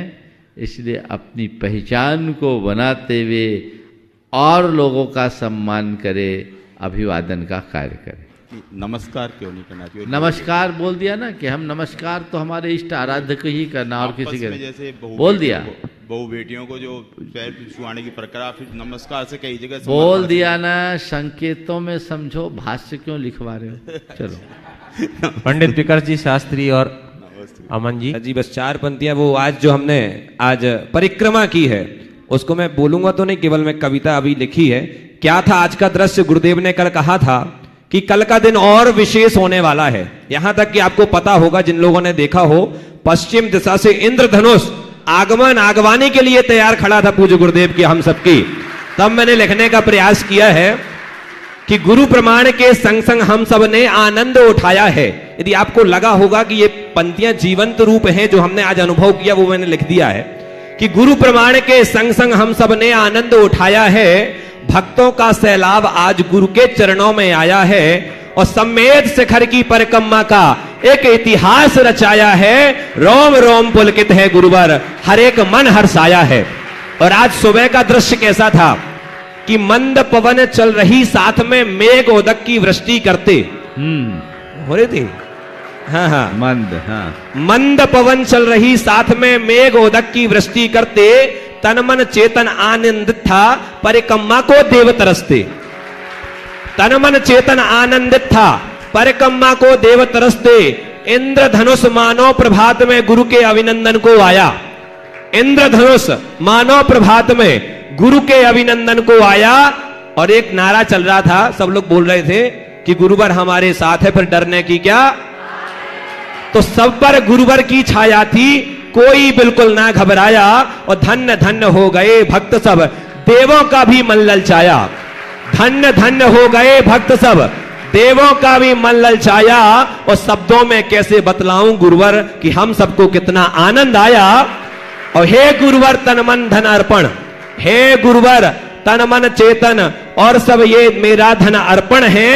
इसलिए अपनी पहचान को बनाते हुए और लोगों का सम्मान करे, अभिवादन का कार्य करे। नमस्कार क्यों नहीं करना चाहिए? नमस्कार बोल दिया ना कि हम नमस्कार तो हमारे इष्ट आराध्य को ही करना, और किसी के जैसे बोल दिया। बहु बेटियों को जो पैर छुआने की प्रक्रिया, फिर नमस्कार से कई जगह बोल दिया ना। संकेतों में समझो, भाष्य क्यों लिखवा रहे हो? चलो पंडित विकर्ष जी, शास्त्री और अमन जी बस 4 पंक्तियां, वो आज जो हमने आज परिक्रमा की है उसको मैं बोलूंगा तो नहीं, केवल मैं कविता अभी लिखी है। क्या था आज का दृश्य? गुरुदेव ने कल कहा था कि कल का दिन और विशेष होने वाला है। यहां तक कि आपको पता होगा, जिन लोगों ने देखा हो, पश्चिम दिशा से इंद्रधनुष आगवानी के लिए तैयार खड़ा था पूज्य गुरुदेव की, हम सबकी। तब मैंने लिखने का प्रयास किया है कि गुरु प्रमाण के संग संग हम सब ने आनंद उठाया है। यदि आपको लगा होगा कि ये पंक्तियां जीवंत रूप हैं, जो हमने आज अनुभव किया वो मैंने लिख दिया है कि गुरु प्रमाण के संग संग हम सब ने आनंद उठाया है। भक्तों का सैलाब आज गुरु के चरणों में आया है, और सम्मेद शिखर की परिक्रमा का एक इतिहास रचाया है। रोम रोम पुलकित है गुरुवर, हर एक मन हर्षाया है। और आज सुबह का दृश्य कैसा था कि मंद पवन चल रही, साथ में मेघ ओदक की वृष्टि करते हो रही थी। हाँ, मंद पवन चल रही, साथ में मेघ ओदक की वृष्टि करते, तन मन चेतन आनंदित था, परिक्रमा को देव तरसते। तन मन चेतन आनंदित था, परिक्रमा को देव तरसते। इंद्रधनुष मानव प्रभात में गुरु के अभिनंदन को आया। इंद्रधनुष मानव प्रभात में गुरु के अभिनंदन को आया। और एक नारा चल रहा था, सब लोग बोल रहे थे कि गुरुवर हमारे साथ है, फिर डरने की क्या। तो सब पर गुरुवर की छाया थी, कोई बिल्कुल ना घबराया, और धन्य धन्य हो गए भक्त सब, देवों का भी मन ललचाया। धन्य धन्य हो गए भक्त सब, देवों का भी मन ललचाया। और शब्दों में कैसे बतलाऊं गुरुवर कि हम सबको कितना आनंद आया। और हे गुरुवर तन मन धन अर्पण, हे गुरुवर तन मन चेतन और सब ये मेरा धन अर्पण है।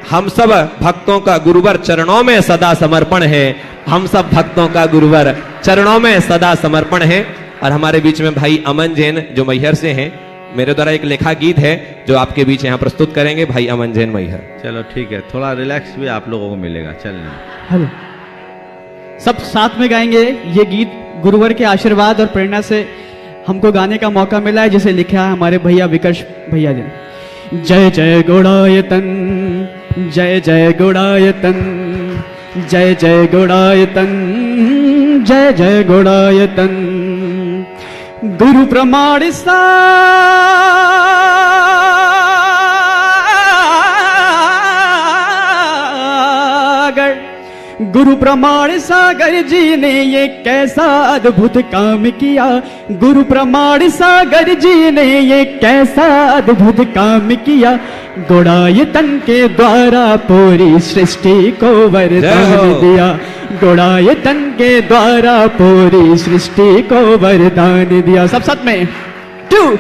हम सब भक्तों का गुरुवर चरणों में सदा समर्पण है। हम सब भक्तों का गुरुवर चरणों में सदा समर्पण है। और हमारे बीच में भाई अमन जैन जो मैहर से हैं, मेरे द्वारा एक लेखा गीत है जो आपके बीच यहाँ प्रस्तुत करेंगे भाई अमन जैन मैहर। चलो ठीक है, थोड़ा रिलैक्स भी आप लोगों को मिलेगा। चलना हेलो, सब साथ में गाएंगे ये गीत। गुरुवर के आशीर्वाद और प्रेरणा से हमको गाने का मौका मिला है, जिसे लिखा है हमारे भैया विकर्ष भैया जी। जय जय गौड़ायतन, जय जय गौड़ायतन, जय जय गौड़ायतन, जय जय गौड़ायतन। गुरु प्रमाण सा गुरु प्रमाण सागर जी ने ये कैसा अद्भुत काम किया, गुरु प्रमाण सागर जी ने ये कैसा अद्भुत काम किया, गुणायतन के द्वारा पूरी सृष्टि को वरदान दिया, गुणायतन के द्वारा पूरी सृष्टि को वरदान दिया। सब साथ में 2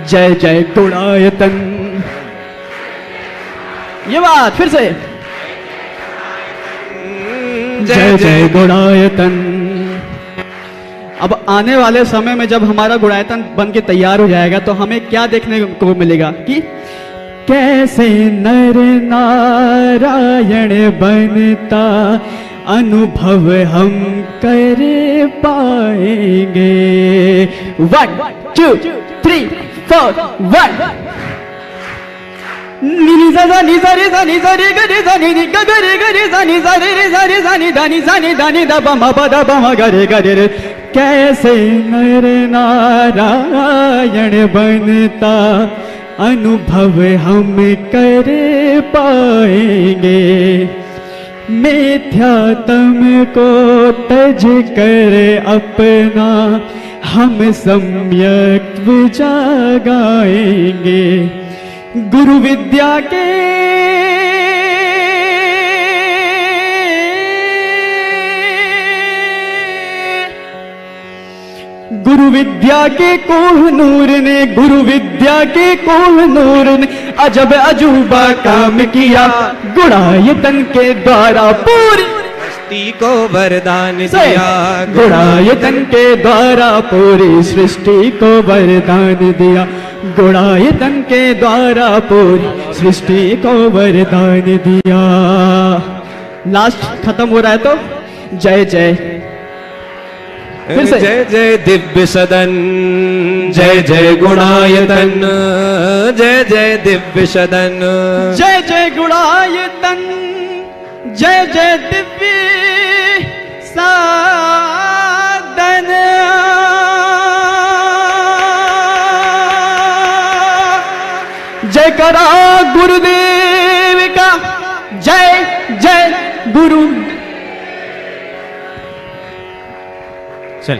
जय जय गुणायतन। ये बात फिर से जय जय गुणायतन। अब आने वाले समय में जब हमारा गुणायतन बन के तैयार हो जाएगा तो हमें क्या देखने को मिलेगा कि कैसे नर नारायण बनता अनुभव हम कर पाएंगे। 1 2 3 4 1 नी सा सा नी सा रे सा नी सा रे ग रे सा नी नी ग ग रे ग रे सा नी सा रे रे सा रे सा नी दा नी सा नी दा नी दा ब म प दा ब म ग रे ग रे रे। कैसे नर नारायण बनता अनुभव हम कर पाएंगे, मिथ्यात्म को तज कर अपना हम सम्यक जागाएंगे। गुरु विद्या के गुरु विद्या के कोहनूर ने, गुरु विद्या के कोहनूर ने अजब अजूबा काम किया, गुणायतन के द्वारा पूरी सृष्टि को वरदान दिया, गुणायतन के द्वारा पूरी सृष्टि को वरदान दिया, गुणायतन के द्वारा पूरी सृष्टि को वरदान दिया। लास्ट खत्म हो रहा है तो जय जय फिर से जय जय दिव्य सदन, जय जय गुणायतन, जय जय दिव्य सदन, जय जय गुणायतन, जय जय दिव्य सदन। जय करा गुरुदेव का, जय जय गुरु। चल,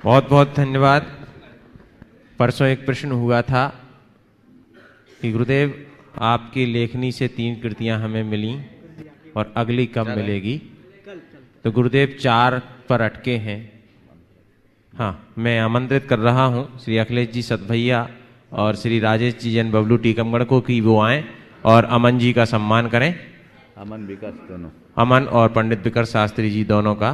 बहुत बहुत धन्यवाद। परसों एक प्रश्न हुआ था कि गुरुदेव आपकी लेखनी से 3 कृतियां हमें मिली और अगली कब मिलेगी, तो गुरुदेव 4 पर अटके हैं। हाँ, मैं आमंत्रित कर रहा हूँ श्री अखिलेश जी सतभैया और श्री राजेश जी जैन बबलू टीकमगढ़ को कि वो आएँ और अमन जी का सम्मान करें। अमन विकास दोनों, अमन और पंडित विकर शास्त्री जी दोनों का।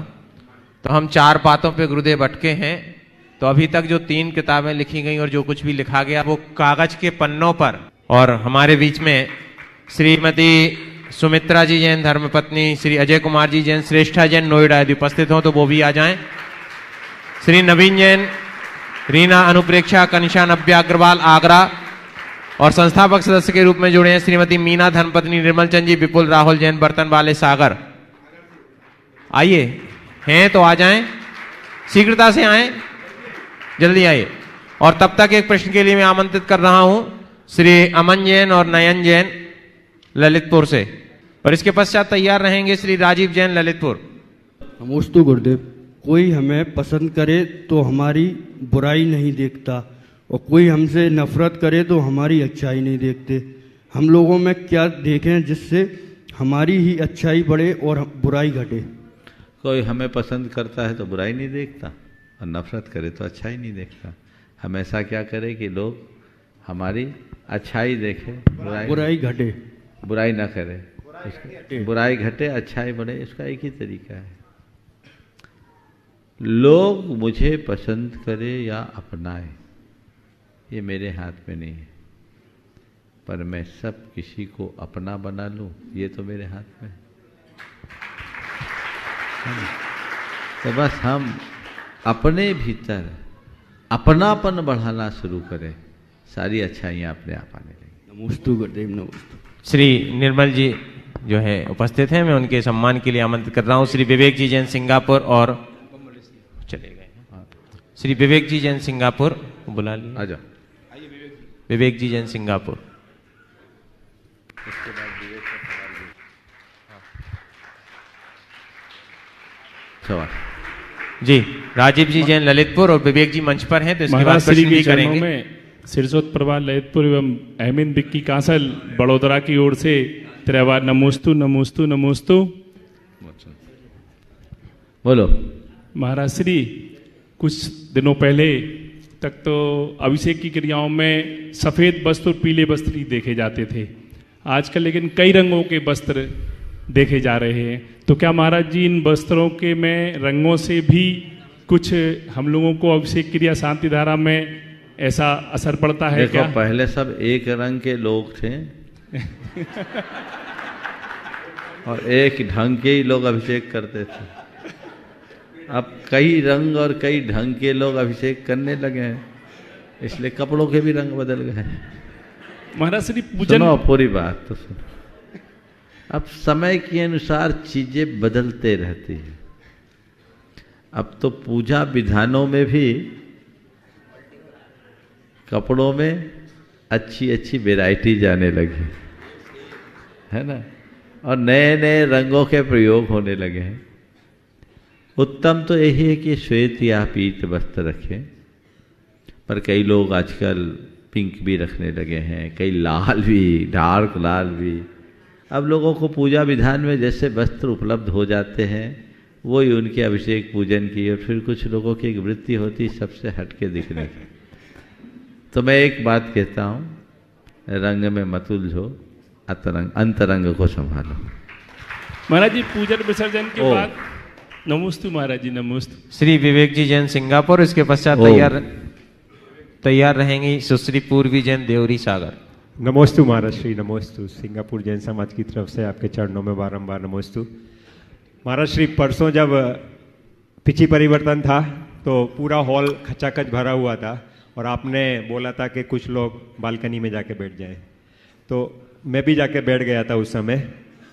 तो हम 4 बातों पे गुरुदेव अटके हैं। तो अभी तक जो 3 किताबें लिखी गई और जो कुछ भी लिखा गया वो कागज के पन्नों पर, और हमारे बीच में श्रीमती सुमित्रा जी जैन धर्मपत्नी, श्री अजय कुमार जी जैन श्रेष्ठा जैन नोएडा यदि उपस्थित हो तो वो भी आ जाएं, श्री नवीन जैन, रीना अनुप्रेक्षा कनिशा नव्या अग्रवाल आगरा, और संस्थापक सदस्य के रूप में जुड़े हैं श्रीमती मीना धर्मपत्नी, निर्मल चंद जी, विपुल राहुल जैन बर्तन वाले सागर। आइए, हैं तो आ जाएं, शीघ्रता से आएं, जल्दी आइए। और तब तक एक प्रश्न के लिए मैं आमंत्रित कर रहा हूं श्री अमन जैन और नयन जैन ललितपुर से, और इसके पश्चात तैयार रहेंगे श्री राजीव जैन ललितपुर। नमोस्तु गुरुदेव। कोई हमें पसंद करे तो हमारी बुराई नहीं देखता, और कोई हमसे नफरत करे तो हमारी अच्छाई नहीं देखते। हम लोगों में क्या देखें जिससे हमारी ही अच्छाई बढ़े और बुराई घटे। कोई हमें पसंद करता है तो बुराई नहीं देखता, और नफरत करे तो अच्छाई नहीं देखता। हम ऐसा क्या करें कि लोग हमारी अच्छाई देखें, बुराई घटे, बुराई ना करे, बुराई घटे अच्छाई बढ़े। इसका एक ही तरीका है, लोग मुझे पसंद करे या अपनाए ये मेरे हाथ में नहीं है, पर मैं सब किसी को अपना बना लूं ये तो मेरे हाथ में है। तो बस हम अपने भीतर अपनापन बढ़ाना शुरू करें, सारी अच्छाइयाँ अपने आप आने लगेंगी। नमोस्तु गुरुदेव, नमोस्तु। श्री निर्मल जी जो है उपस्थित हैं, मैं उनके सम्मान के लिए आमंत्रित कर रहा हूँ। श्री विवेक जी जैन सिंगापुर, और चले गए श्री विवेक जी जैन सिंगापुर, बुला लिया, आ जाओ। विवेक जी जैन सिंगापुर। इसके बाद विवेक का सवाल सवाल। जी, राजीव जी जैन ललितपुर और विवेक जी मंच पर हैं, तो इसके बाद प्रश्न भी करेंगे। सिरसोत प्रभात ललितपुर एवं अहमिन बिक्की कांसल बड़ोदरा की ओर से त्रेवार नमोस्तु नमोस्तु नमोस्तु। बोलो। महाराज श्री, कुछ दिनों पहले तक तो अभिषेक की क्रियाओं में सफ़ेद वस्त्र और पीले वस्त्र ही देखे जाते थे, आजकल लेकिन कई रंगों के वस्त्र देखे जा रहे हैं। तो क्या महाराज जी इन वस्त्रों के में रंगों से भी कुछ हम लोगों को अभिषेक क्रिया शांति धारा में ऐसा असर पड़ता है? देखो, क्या पहले सब एक रंग के लोग थे और एक ढंग के ही लोग अभिषेक करते थे। अब कई रंग और कई ढंग के लोग अभिषेक करने लगे हैं, इसलिए कपड़ों के भी रंग बदल गए। महाराज श्री पूजन, सुनो पूरी बात तो सुनो। अब समय के अनुसार चीजें बदलते रहती हैं। अब तो पूजा विधानों में भी कपड़ों में अच्छी अच्छी वैरायटी जाने लगी है ना, और नए नए रंगों के प्रयोग होने लगे हैं। उत्तम तो यही है कि श्वेत या पीत वस्त्र रखें, पर कई लोग आजकल पिंक भी रखने लगे हैं, कई लाल भी, डार्क लाल भी। अब लोगों को पूजा विधान में जैसे वस्त्र उपलब्ध हो जाते हैं वही उनके अभिषेक पूजन की, और फिर कुछ लोगों की एक वृत्ति होती सबसे हटके दिखने की। तो मैं एक बात कहता हूँ, रंग में मत उलझो, अंतरंग को संभालो। महाराज जी पूजन विसर्जन के बाद नमोस्तु महाराज जी नमोस्तु। श्री विवेक जी जैन सिंगापुर, इसके पश्चात तैयार रहेंगी सुश्री पूर्वी जैन देवरी सागर। नमोस्तु महाराज श्री, नमोस्तु। सिंगापुर जैन समाज की तरफ से आपके चरणों में बारंबार नमोस्तु। महाराज श्री, परसों जब तिथि परिवर्तन था तो पूरा हॉल खचाखच भरा हुआ था और आपने बोला था कि कुछ लोग बालकनी में जाके बैठ जाएं, तो मैं भी जाके बैठ गया था उस समय।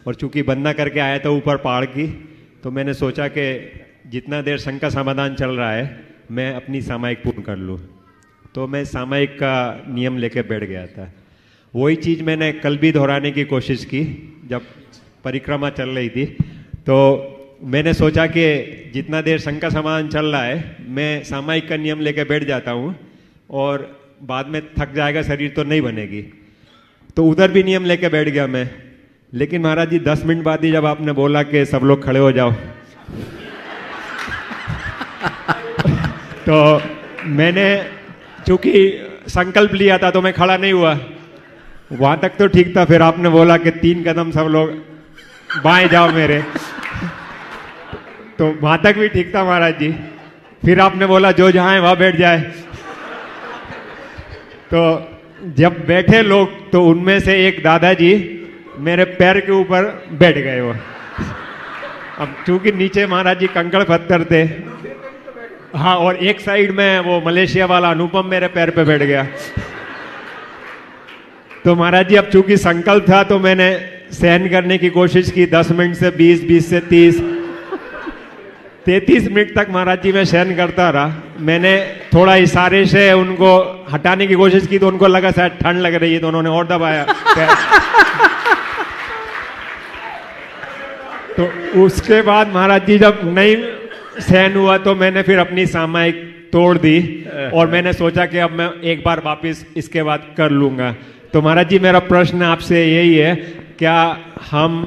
और चूंकि बंदना करके आया था ऊपर पहाड़ की, तो मैंने सोचा कि जितना देर शंका समाधान चल रहा है मैं अपनी सामायिक पूर्ण कर लूँ, तो मैं सामायिक का नियम लेके बैठ गया था। वही चीज़ मैंने कल भी दोहराने की कोशिश की जब परिक्रमा चल रही थी, तो मैंने सोचा कि जितना देर शंका समाधान चल रहा है मैं सामायिक का नियम लेके बैठ जाता हूँ और बाद में थक जाएगा शरीर तो नहीं बनेगी, तो उधर भी नियम लेके बैठ गया मैं। लेकिन महाराज जी 10 मिनट बाद ही जब आपने बोला कि सब लोग खड़े हो जाओ तो मैंने चूंकि संकल्प लिया था तो मैं खड़ा नहीं हुआ, वहां तक तो ठीक था। फिर आपने बोला कि 3 कदम सब लोग बाएं जाओ मेरे, तो वहां तक भी ठीक था महाराज जी। फिर आपने बोला जो जहां है वहां बैठ जाए, तो जब बैठे लोग तो उनमें से एक दादाजी मेरे पैर के ऊपर बैठ गए वो। अब चूंकि नीचे महाराज जी कंकड़ पत्थर थे, हाँ, और एक साइड में वो मलेशिया वाला अनुपम मेरे पैर पे बैठ गया। तो महाराज जी अब चूंकि संकल्प था तो मैंने सहन करने की कोशिश की। 10 मिनट से 20, 20 से 30, 33 मिनट तक महाराज जी मैं सहन करता रहा। मैंने थोड़ा इशारे से उनको हटाने की कोशिश की तो उनको लगा शायद ठंड लग रही है, तो उन्होंने और दबाया। तो उसके बाद महाराज जी जब नहीं सहन हुआ तो मैंने फिर अपनी सामायिक तोड़ दी और मैंने सोचा कि अब मैं एक बार वापस इसके बाद कर लूँगा। तो महाराज जी मेरा प्रश्न आपसे यही है, क्या हम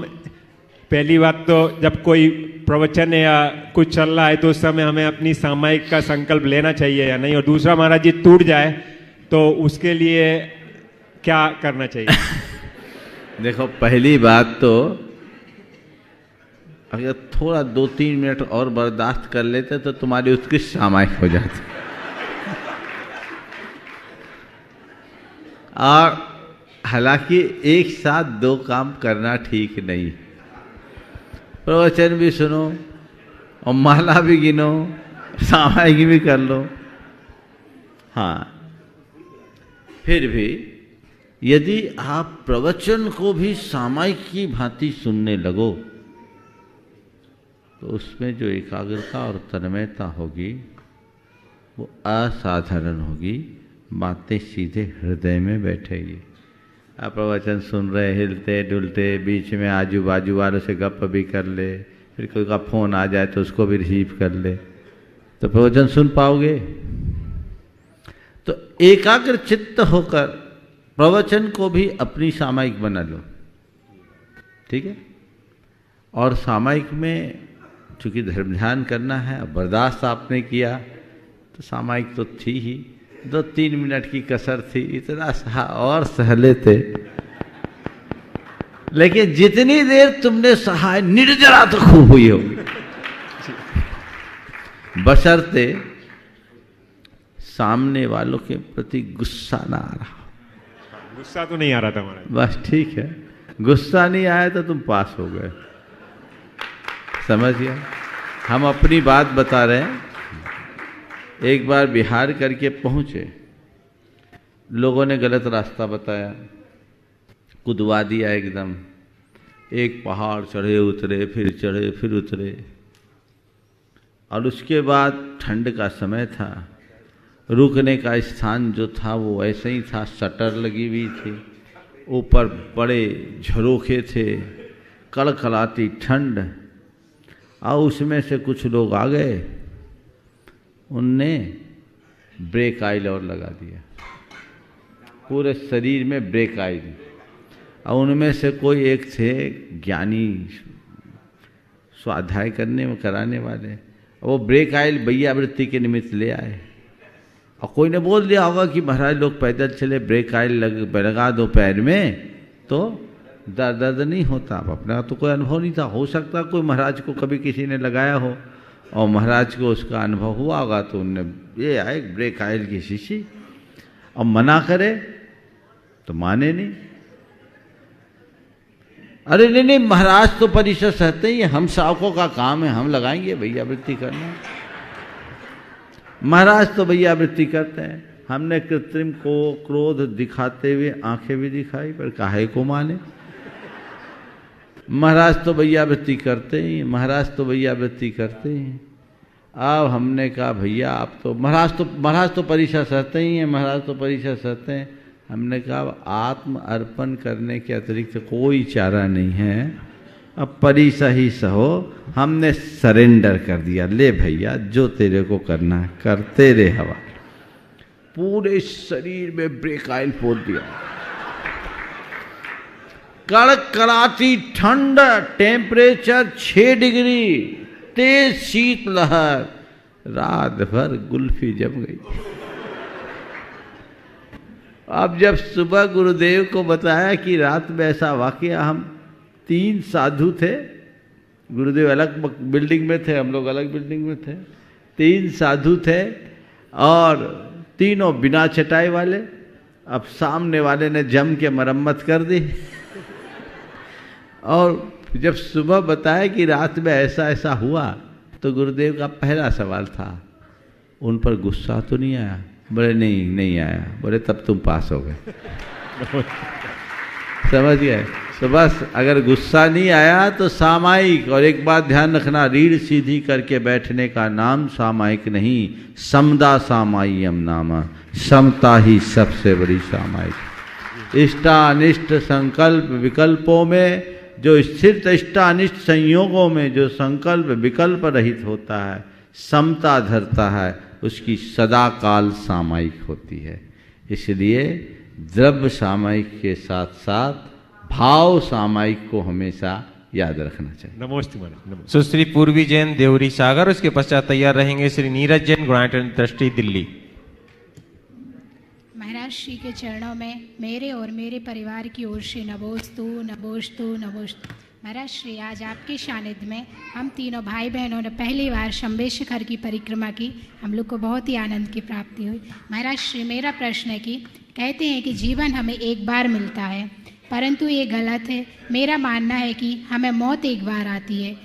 पहली बात तो जब कोई प्रवचन या कुछ चल रहा है तो उस समय हमें अपनी सामायिक का संकल्प लेना चाहिए या नहीं, और दूसरा महाराज जी टूट जाए तो उसके लिए क्या करना चाहिए? देखो, पहली बात तो अगर थोड़ा 2-3 मिनट और बर्दाश्त कर लेते तो तुम्हारी उत्कृष्ट सामायिक हो जाती। और हालांकि एक साथ 2 काम करना ठीक नहीं। प्रवचन भी सुनो और माला भी गिनो, सामायिक भी कर लो। हाँ, फिर भी यदि आप प्रवचन को भी सामायिक की भांति सुनने लगो तो उसमें जो एकाग्रता और तन्मयता होगी वो असाधारण होगी, बातें सीधे हृदय में बैठेगी। आप प्रवचन सुन रहे, हिलते डुलते, बीच में आजू बाजू वालों से गप भी कर ले, फिर कोई का फोन आ जाए तो उसको भी रिसीव कर ले, तो प्रवचन सुन पाओगे। तो एकाग्र चित्त होकर प्रवचन को भी अपनी सामायिक बना लो, ठीक है। और सामायिक में चूंकि धर्म ध्यान करना है, बर्दाश्त आपने किया तो सामायिक तो थी ही, 2-3 मिनट की कसर थी, इतना सहा और सहले थे। लेकिन जितनी देर तुमने सहा निर्जरा तो खूब हुई होगी, बशर्ते सामने वालों के प्रति गुस्सा ना आ रहा। गुस्सा तो नहीं आ रहा था हमारा, बस ठीक है, गुस्सा नहीं आया तो तुम पास हो गए, समझ गया। हम अपनी बात बता रहे हैं। एक बार बिहार करके पहुंचे, लोगों ने गलत रास्ता बताया, कुदवा दिया एकदम। एक पहाड़ चढ़े उतरे, फिर चढ़े फिर उतरे, और उसके बाद ठंड का समय था, रुकने का स्थान जो था वो ऐसे ही था, शटर लगी हुई थी, ऊपर बड़े झरोखे थे, कड़कड़ाती ठंड। और उसमें से कुछ लोग आ गए, उनने ब्रेक ऑयल और लगा दिया, पूरे शरीर में ब्रेक ऑयल। और उनमें से कोई एक थे ज्ञानी, स्वाध्याय करने में कराने वाले, वो ब्रेक ऑयल भैयावृत्ति के निमित्त ले आए। और कोई ने बोल दिया होगा कि महाराज लोग पैदल चले, ब्रेक ऑयल लगा दो पैर में तो दर्द नहीं होता। अब अपना तो कोई अनुभव नहीं था, हो सकता कोई महाराज को कभी किसी ने लगाया हो और महाराज को उसका अनुभव हुआ होगा, तो उनने ये आए ब्रेक ऑयल की शीशी, और मना करे तो माने नहीं। अरे नहीं महाराज तो परिषद सहते ही, हम सावकों का काम है, हम लगाएंगे भैया वृत्ति करना। महाराज तो भैया वृत्ति करते हैं, हमने कृत्रिम को क्रोध दिखाते हुए आंखें भी दिखाई, पर काहे को माने। महाराज तो भैया वृत्ति करते ही, महाराज तो भैया वृत्ति करते ही। अब हमने कहा भैया आप तो महाराज तो परिषद सहते ही हैं, महाराज तो परिषद सहते हैं। हमने कहा आत्म अर्पण करने के अतिरिक्त कोई चारा नहीं है, अब परिषद ही सहो। हमने सरेंडर कर दिया, ले भैया जो तेरे को करना है करते रहे। हवा पूरे शरीर में ब्रेक ऑयल पोत दिया, कड़कड़ाती ठंड, टेम्परेचर 6 डिग्री, तेज शीत लहर, रात भर गुल्फी जम गई। अब जब सुबह गुरुदेव को बताया कि रात में ऐसा वाकया, हम 3 साधु थे, गुरुदेव अलग बिल्डिंग में थे, हम लोग अलग बिल्डिंग में थे, 3 साधु थे और तीनों बिना चटाई वाले। अब सामने वाले ने जम के मरम्मत कर दी, और जब सुबह बताया कि रात में ऐसा ऐसा हुआ, तो गुरुदेव का पहला सवाल था, उन पर गुस्सा तो नहीं आया? बोले नहीं आया। बोले तब तुम पास हो गए। समझ गए? तो बस अगर गुस्सा नहीं आया तो सामायिक। और एक बात ध्यान रखना, रीढ़ सीधी करके बैठने का नाम सामायिक नहीं, समदा सामायियम नाम, समता ही सबसे बड़ी सामायिक। इष्टानिष्ट संकल्प विकल्पों में जो स्थिर, इष्टानिष्ट संयोगों में जो संकल्प विकल्प रहित होता है, समता धरता है, उसकी सदा काल सामायिक होती है। इसलिए द्रव्य सामायिक के साथ साथ भाव सामायिक को हमेशा याद रखना चाहिए। नमस्ते महाराज। सुश्री पूर्वी जैन देवरी सागर, उसके पश्चात तैयार रहेंगे श्री नीरज जैन गुणायतन दृष्टि दिल्ली। महाराज श्री के चरणों में मेरे और मेरे परिवार की ओर से नमोस्तु नमोस्तु नमोस्तु। महाराज श्री, आज आपके सानिध्य में हम तीनों भाई बहनों ने पहली बार शंभे शिखर की परिक्रमा की, हम लोग को बहुत ही आनंद की प्राप्ति हुई। महाराज श्री, मेरा प्रश्न है कि कहते हैं कि जीवन हमें एक बार मिलता है, परंतु ये गलत है। मेरा मानना है कि हमें मौत एक बार आती है,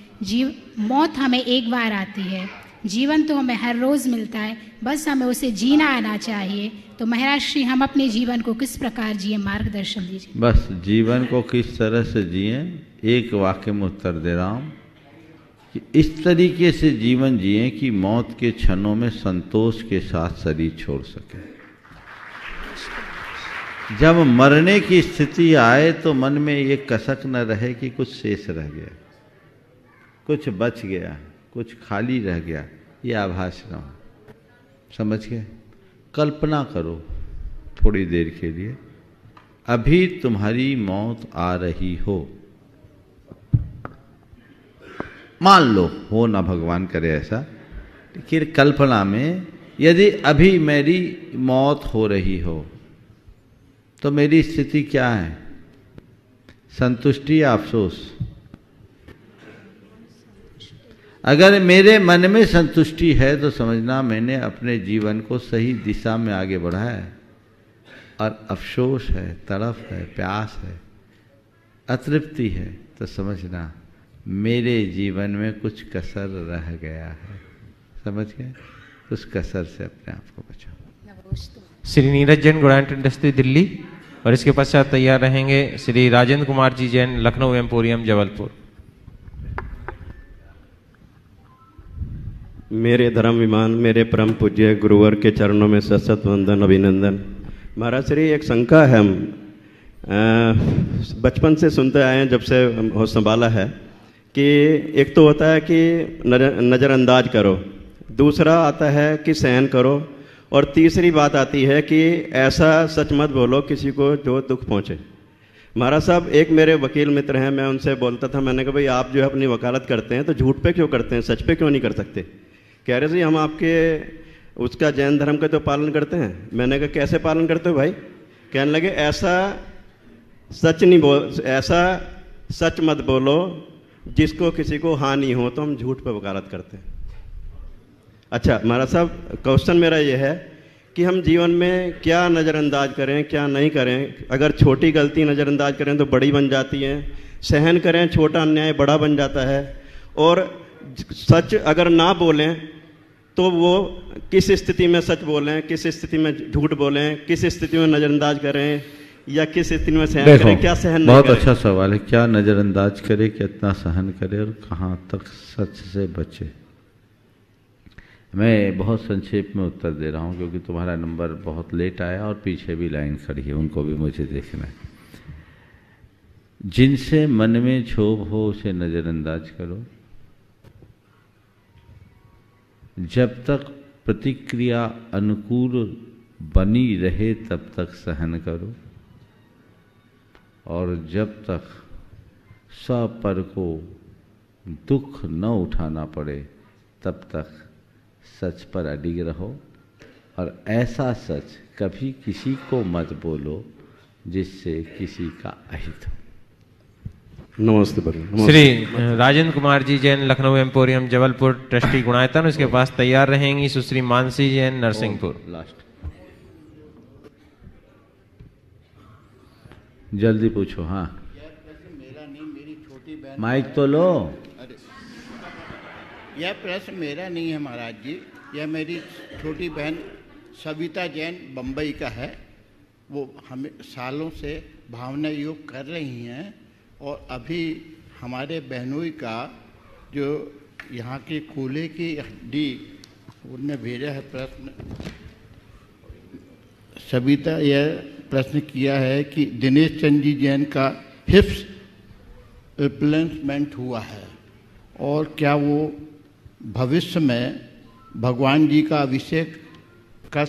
मौत हमें एक बार आती है। जीवन तो हमें हर रोज़ मिलता है, बस हमें उसे जीना आना चाहिए। तो महाराज श्री, हम अपने जीवन को किस प्रकार जिए, मार्गदर्शन दीजिए। बस जीवन को किस तरह से जिए, एक वाक्य में उत्तर दे रहा हूँ कि इस तरीके से जीवन जिए कि मौत के क्षणों में संतोष के साथ शरीर छोड़ सके। जब मरने की स्थिति आए तो मन में ये कसक न रहे कि कुछ शेष रह गया। कुछ बच गया, कुछ खाली रह गया, ये आभास न हो। समझ गए? कल्पना करो थोड़ी देर के लिए, अभी तुम्हारी मौत आ रही हो, मान लो, हो ना भगवान करे ऐसा, लेकिन कल्पना में यदि अभी मेरी मौत हो रही हो तो मेरी स्थिति क्या है? संतुष्टि या अफसोस? अगर मेरे मन में संतुष्टि है तो समझना मैंने अपने जीवन को सही दिशा में आगे बढ़ाया है, और अफसोस है, तड़फ है, प्यास है, अतृप्ति है, तो समझना मेरे जीवन में कुछ कसर रह गया है। समझ गए? उस कसर से अपने आप को बचाओ। श्री नीरज जैन गुड़ायत इंडस्ट्री दिल्ली, और इसके पश्चात तैयार रहेंगे श्री राजेंद्र कुमार जी जैन लखनऊ एम्पोरियम जबलपुर। मेरे धर्म विमान, मेरे परम पूज्य गुरुवर के चरणों में सशत वंदन, अभिनंदन। महाराज श्री, एक शंका है, हम बचपन से सुनते आए हैं, जब से होश संभाला है, कि एक तो होता है कि नज़रअंदाज करो, दूसरा आता है कि सहन करो, और तीसरी बात आती है कि ऐसा सच मत बोलो किसी को जो दुख पहुँचे। महाराज साहब, एक मेरे वकील मित्र हैं, मैं उनसे बोलता था, मैंने कहा भाई आप जो है अपनी वकालत करते हैं तो झूठ पे क्यों करते हैं, सच पे क्यों नहीं कर सकते? कह रहे थे हम आपके उसका जैन धर्म का तो पालन करते हैं। मैंने कहा कैसे पालन करते हो भाई? कहने लगे ऐसा सच मत बोलो जिसको किसी को हानि हो, तो हम झूठ पे वकालत करते हैं। अच्छा महाराज साहब, क्वेश्चन मेरा ये है कि हम जीवन में क्या नज़रअंदाज करें, क्या नहीं करें? अगर छोटी गलती नज़रअंदाज करें तो बड़ी बन जाती है, सहन करें छोटा अन्याय बड़ा बन जाता है, और सच अगर ना बोलें तो वो किस स्थिति में सच बोलें, किस स्थिति में झूठ बोलें, किस स्थिति में नज़रअंदाज करें, या किस स्थिति में सहन करें, क्या सहन नहीं बहुत करें? अच्छा सवाल है। क्या नज़रअंदाज करे, कितना सहन करे, और कहाँ तक सच से बचे? मैं बहुत संक्षेप में उत्तर दे रहा हूँ क्योंकि तुम्हारा नंबर बहुत लेट आया और पीछे भी लाइन खड़ी है, उनको भी मुझे देखना है। जिनसे मन में क्षोभ हो उसे नज़रअंदाज करो, जब तक प्रतिक्रिया अनुकूल बनी रहे तब तक सहन करो, और जब तक स्वपर को दुख न उठाना पड़े तब तक सच पर अडिग रहो, और ऐसा सच कभी किसी को मत बोलो जिससे किसी का अहित हो। नमस्ते। श्री राजेंद्र कुमार जी जैन लखनऊ एम्पोरियम जबलपुर ट्रस्टी गुणायतन, उसके पास तैयार रहेंगी सुश्री मानसी जैन नरसिंहपुर। लास्ट जल्दी पूछो। हाँ, माइक तो लो। यह प्रश्न मेरा नहीं है महाराज जी, यह मेरी छोटी बहन सविता जैन बम्बई का है। वो हमें सालों से भावना योग कर रही हैं, और अभी हमारे बहनोई का जो यहाँ की कूल्हे की हड्डी, उनने भेजा है प्रश्न। सविता यह प्रश्न किया है कि दिनेश चंद जी जैन का हिप्स रिप्लेसमेंट हुआ है, और क्या वो भविष्य में भगवान जी का अभिषेक कर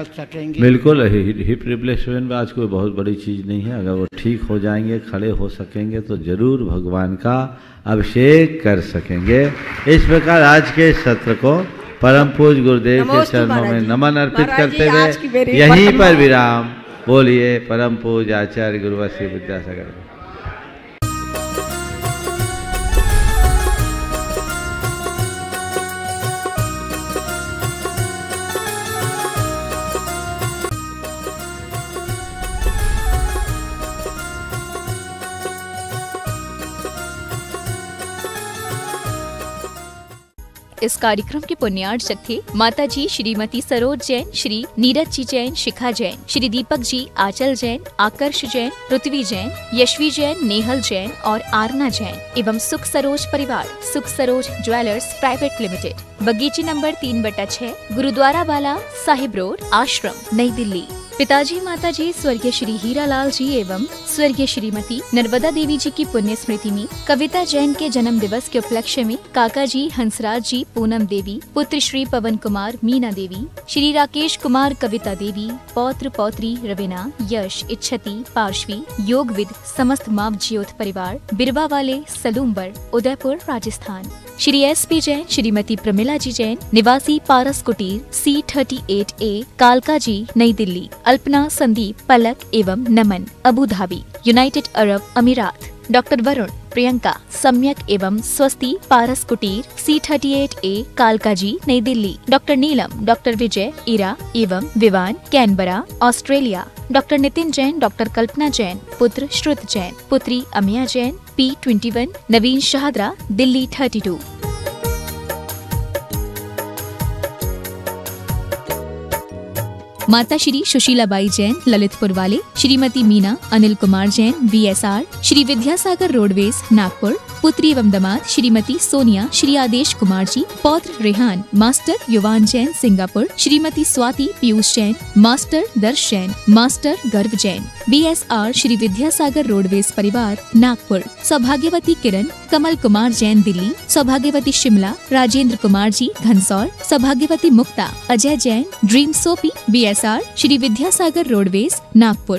सकेंगे? बिल्कुल, हिप रिप्लेसमेंट में आज कोई बहुत बड़ी चीज़ नहीं है। अगर वो ठीक हो जाएंगे, खड़े हो सकेंगे, तो जरूर भगवान का अभिषेक कर सकेंगे। इस प्रकार आज के सत्र को परम पूज्य गुरुदेव के चरणों में नमन अर्पित करते हुए यहीं पर विराम। बोलिए परम पूज्य आचार्य गुरुवर श्री विद्यासागर। इस कार्यक्रम के पुण्यार्चक थे माता जी श्रीमती सरोज जैन, श्री नीरज जी जैन, शिखा जैन, श्री दीपक जी, आचल जैन, आकर्ष जैन, पृथ्वी जैन, यशवी जैन, नेहल जैन और आरना जैन एवं सुख सरोज परिवार, सुख सरोज ज्वेलर्स प्राइवेट लिमिटेड, बगीची नंबर 3/6, गुरुद्वारा वाला साहिब रोड, आश्रम, नई दिल्ली। पिताजी माताजी स्वर्गीय श्री हीरालाल जी एवं स्वर्गीय श्रीमती नर्मदा देवी जी की पुण्य स्मृति में कविता जैन के जन्म दिवस के उपलक्ष्य में काका जी हंसराज जी पूनम देवी, पुत्र श्री पवन कुमार मीना देवी, श्री राकेश कुमार कविता देवी, पौत्र पौत्री रवीना, यश, इच्छति, पार्श्वी, योगविद, समस्त माव ज्योत परिवार, बिरवा वाले, सलूम्बर, उदयपुर, राजस्थान। श्री SP जैन, श्रीमती प्रमिला जी जैन, निवासी पारस कुटीर, C38A, कालका जी, नई दिल्ली। अल्पना, संदीप, पलक एवं नमन, अबू धाबी, यूनाइटेड अरब अमीरात। डॉक्टर वरुण, प्रियंका, सम्यक एवं स्वस्ति, पारस कुटीर, C38A, कालका जी, नई दिल्ली। डॉक्टर नीलम, डॉक्टर विजय, इरा एवं Vivaan, Canberra, Australia. Doctor Nitin Jain, doctor Kalpana Jain, पुत्र श्रुत जैन, पुत्री अमिया जैन, P21, नवीन शाहदरा, दिल्ली 32। माता श्री सुशीलाबाई जैन, ललितपुर वाले। Shrimati Meena, Anil Kumar Jain, VSR, Shri Vidyasagar Roadways, Nagpur. पुत्री एवं दामाद श्रीमती सोनिया, श्री आदेश कुमार जी, पौत्र रेहान, मास्टर युवान जैन, सिंगापुर। श्रीमती स्वाति पीयूष जैन, मास्टर दर्श जैन, मास्टर गर्व जैन, VSR, श्री विद्यासागर रोडवेज परिवार, नागपुर। सौभाग्यवती किरण, कमल कुमार जैन, दिल्ली। सौभाग्यवती शिमला, राजेंद्र कुमार जी, घनसौर। सौभाग्यवती Mukta, Ajay Jain, Dream Soapy, VSR, Shri Vidyasagar Roadways, Nagpur.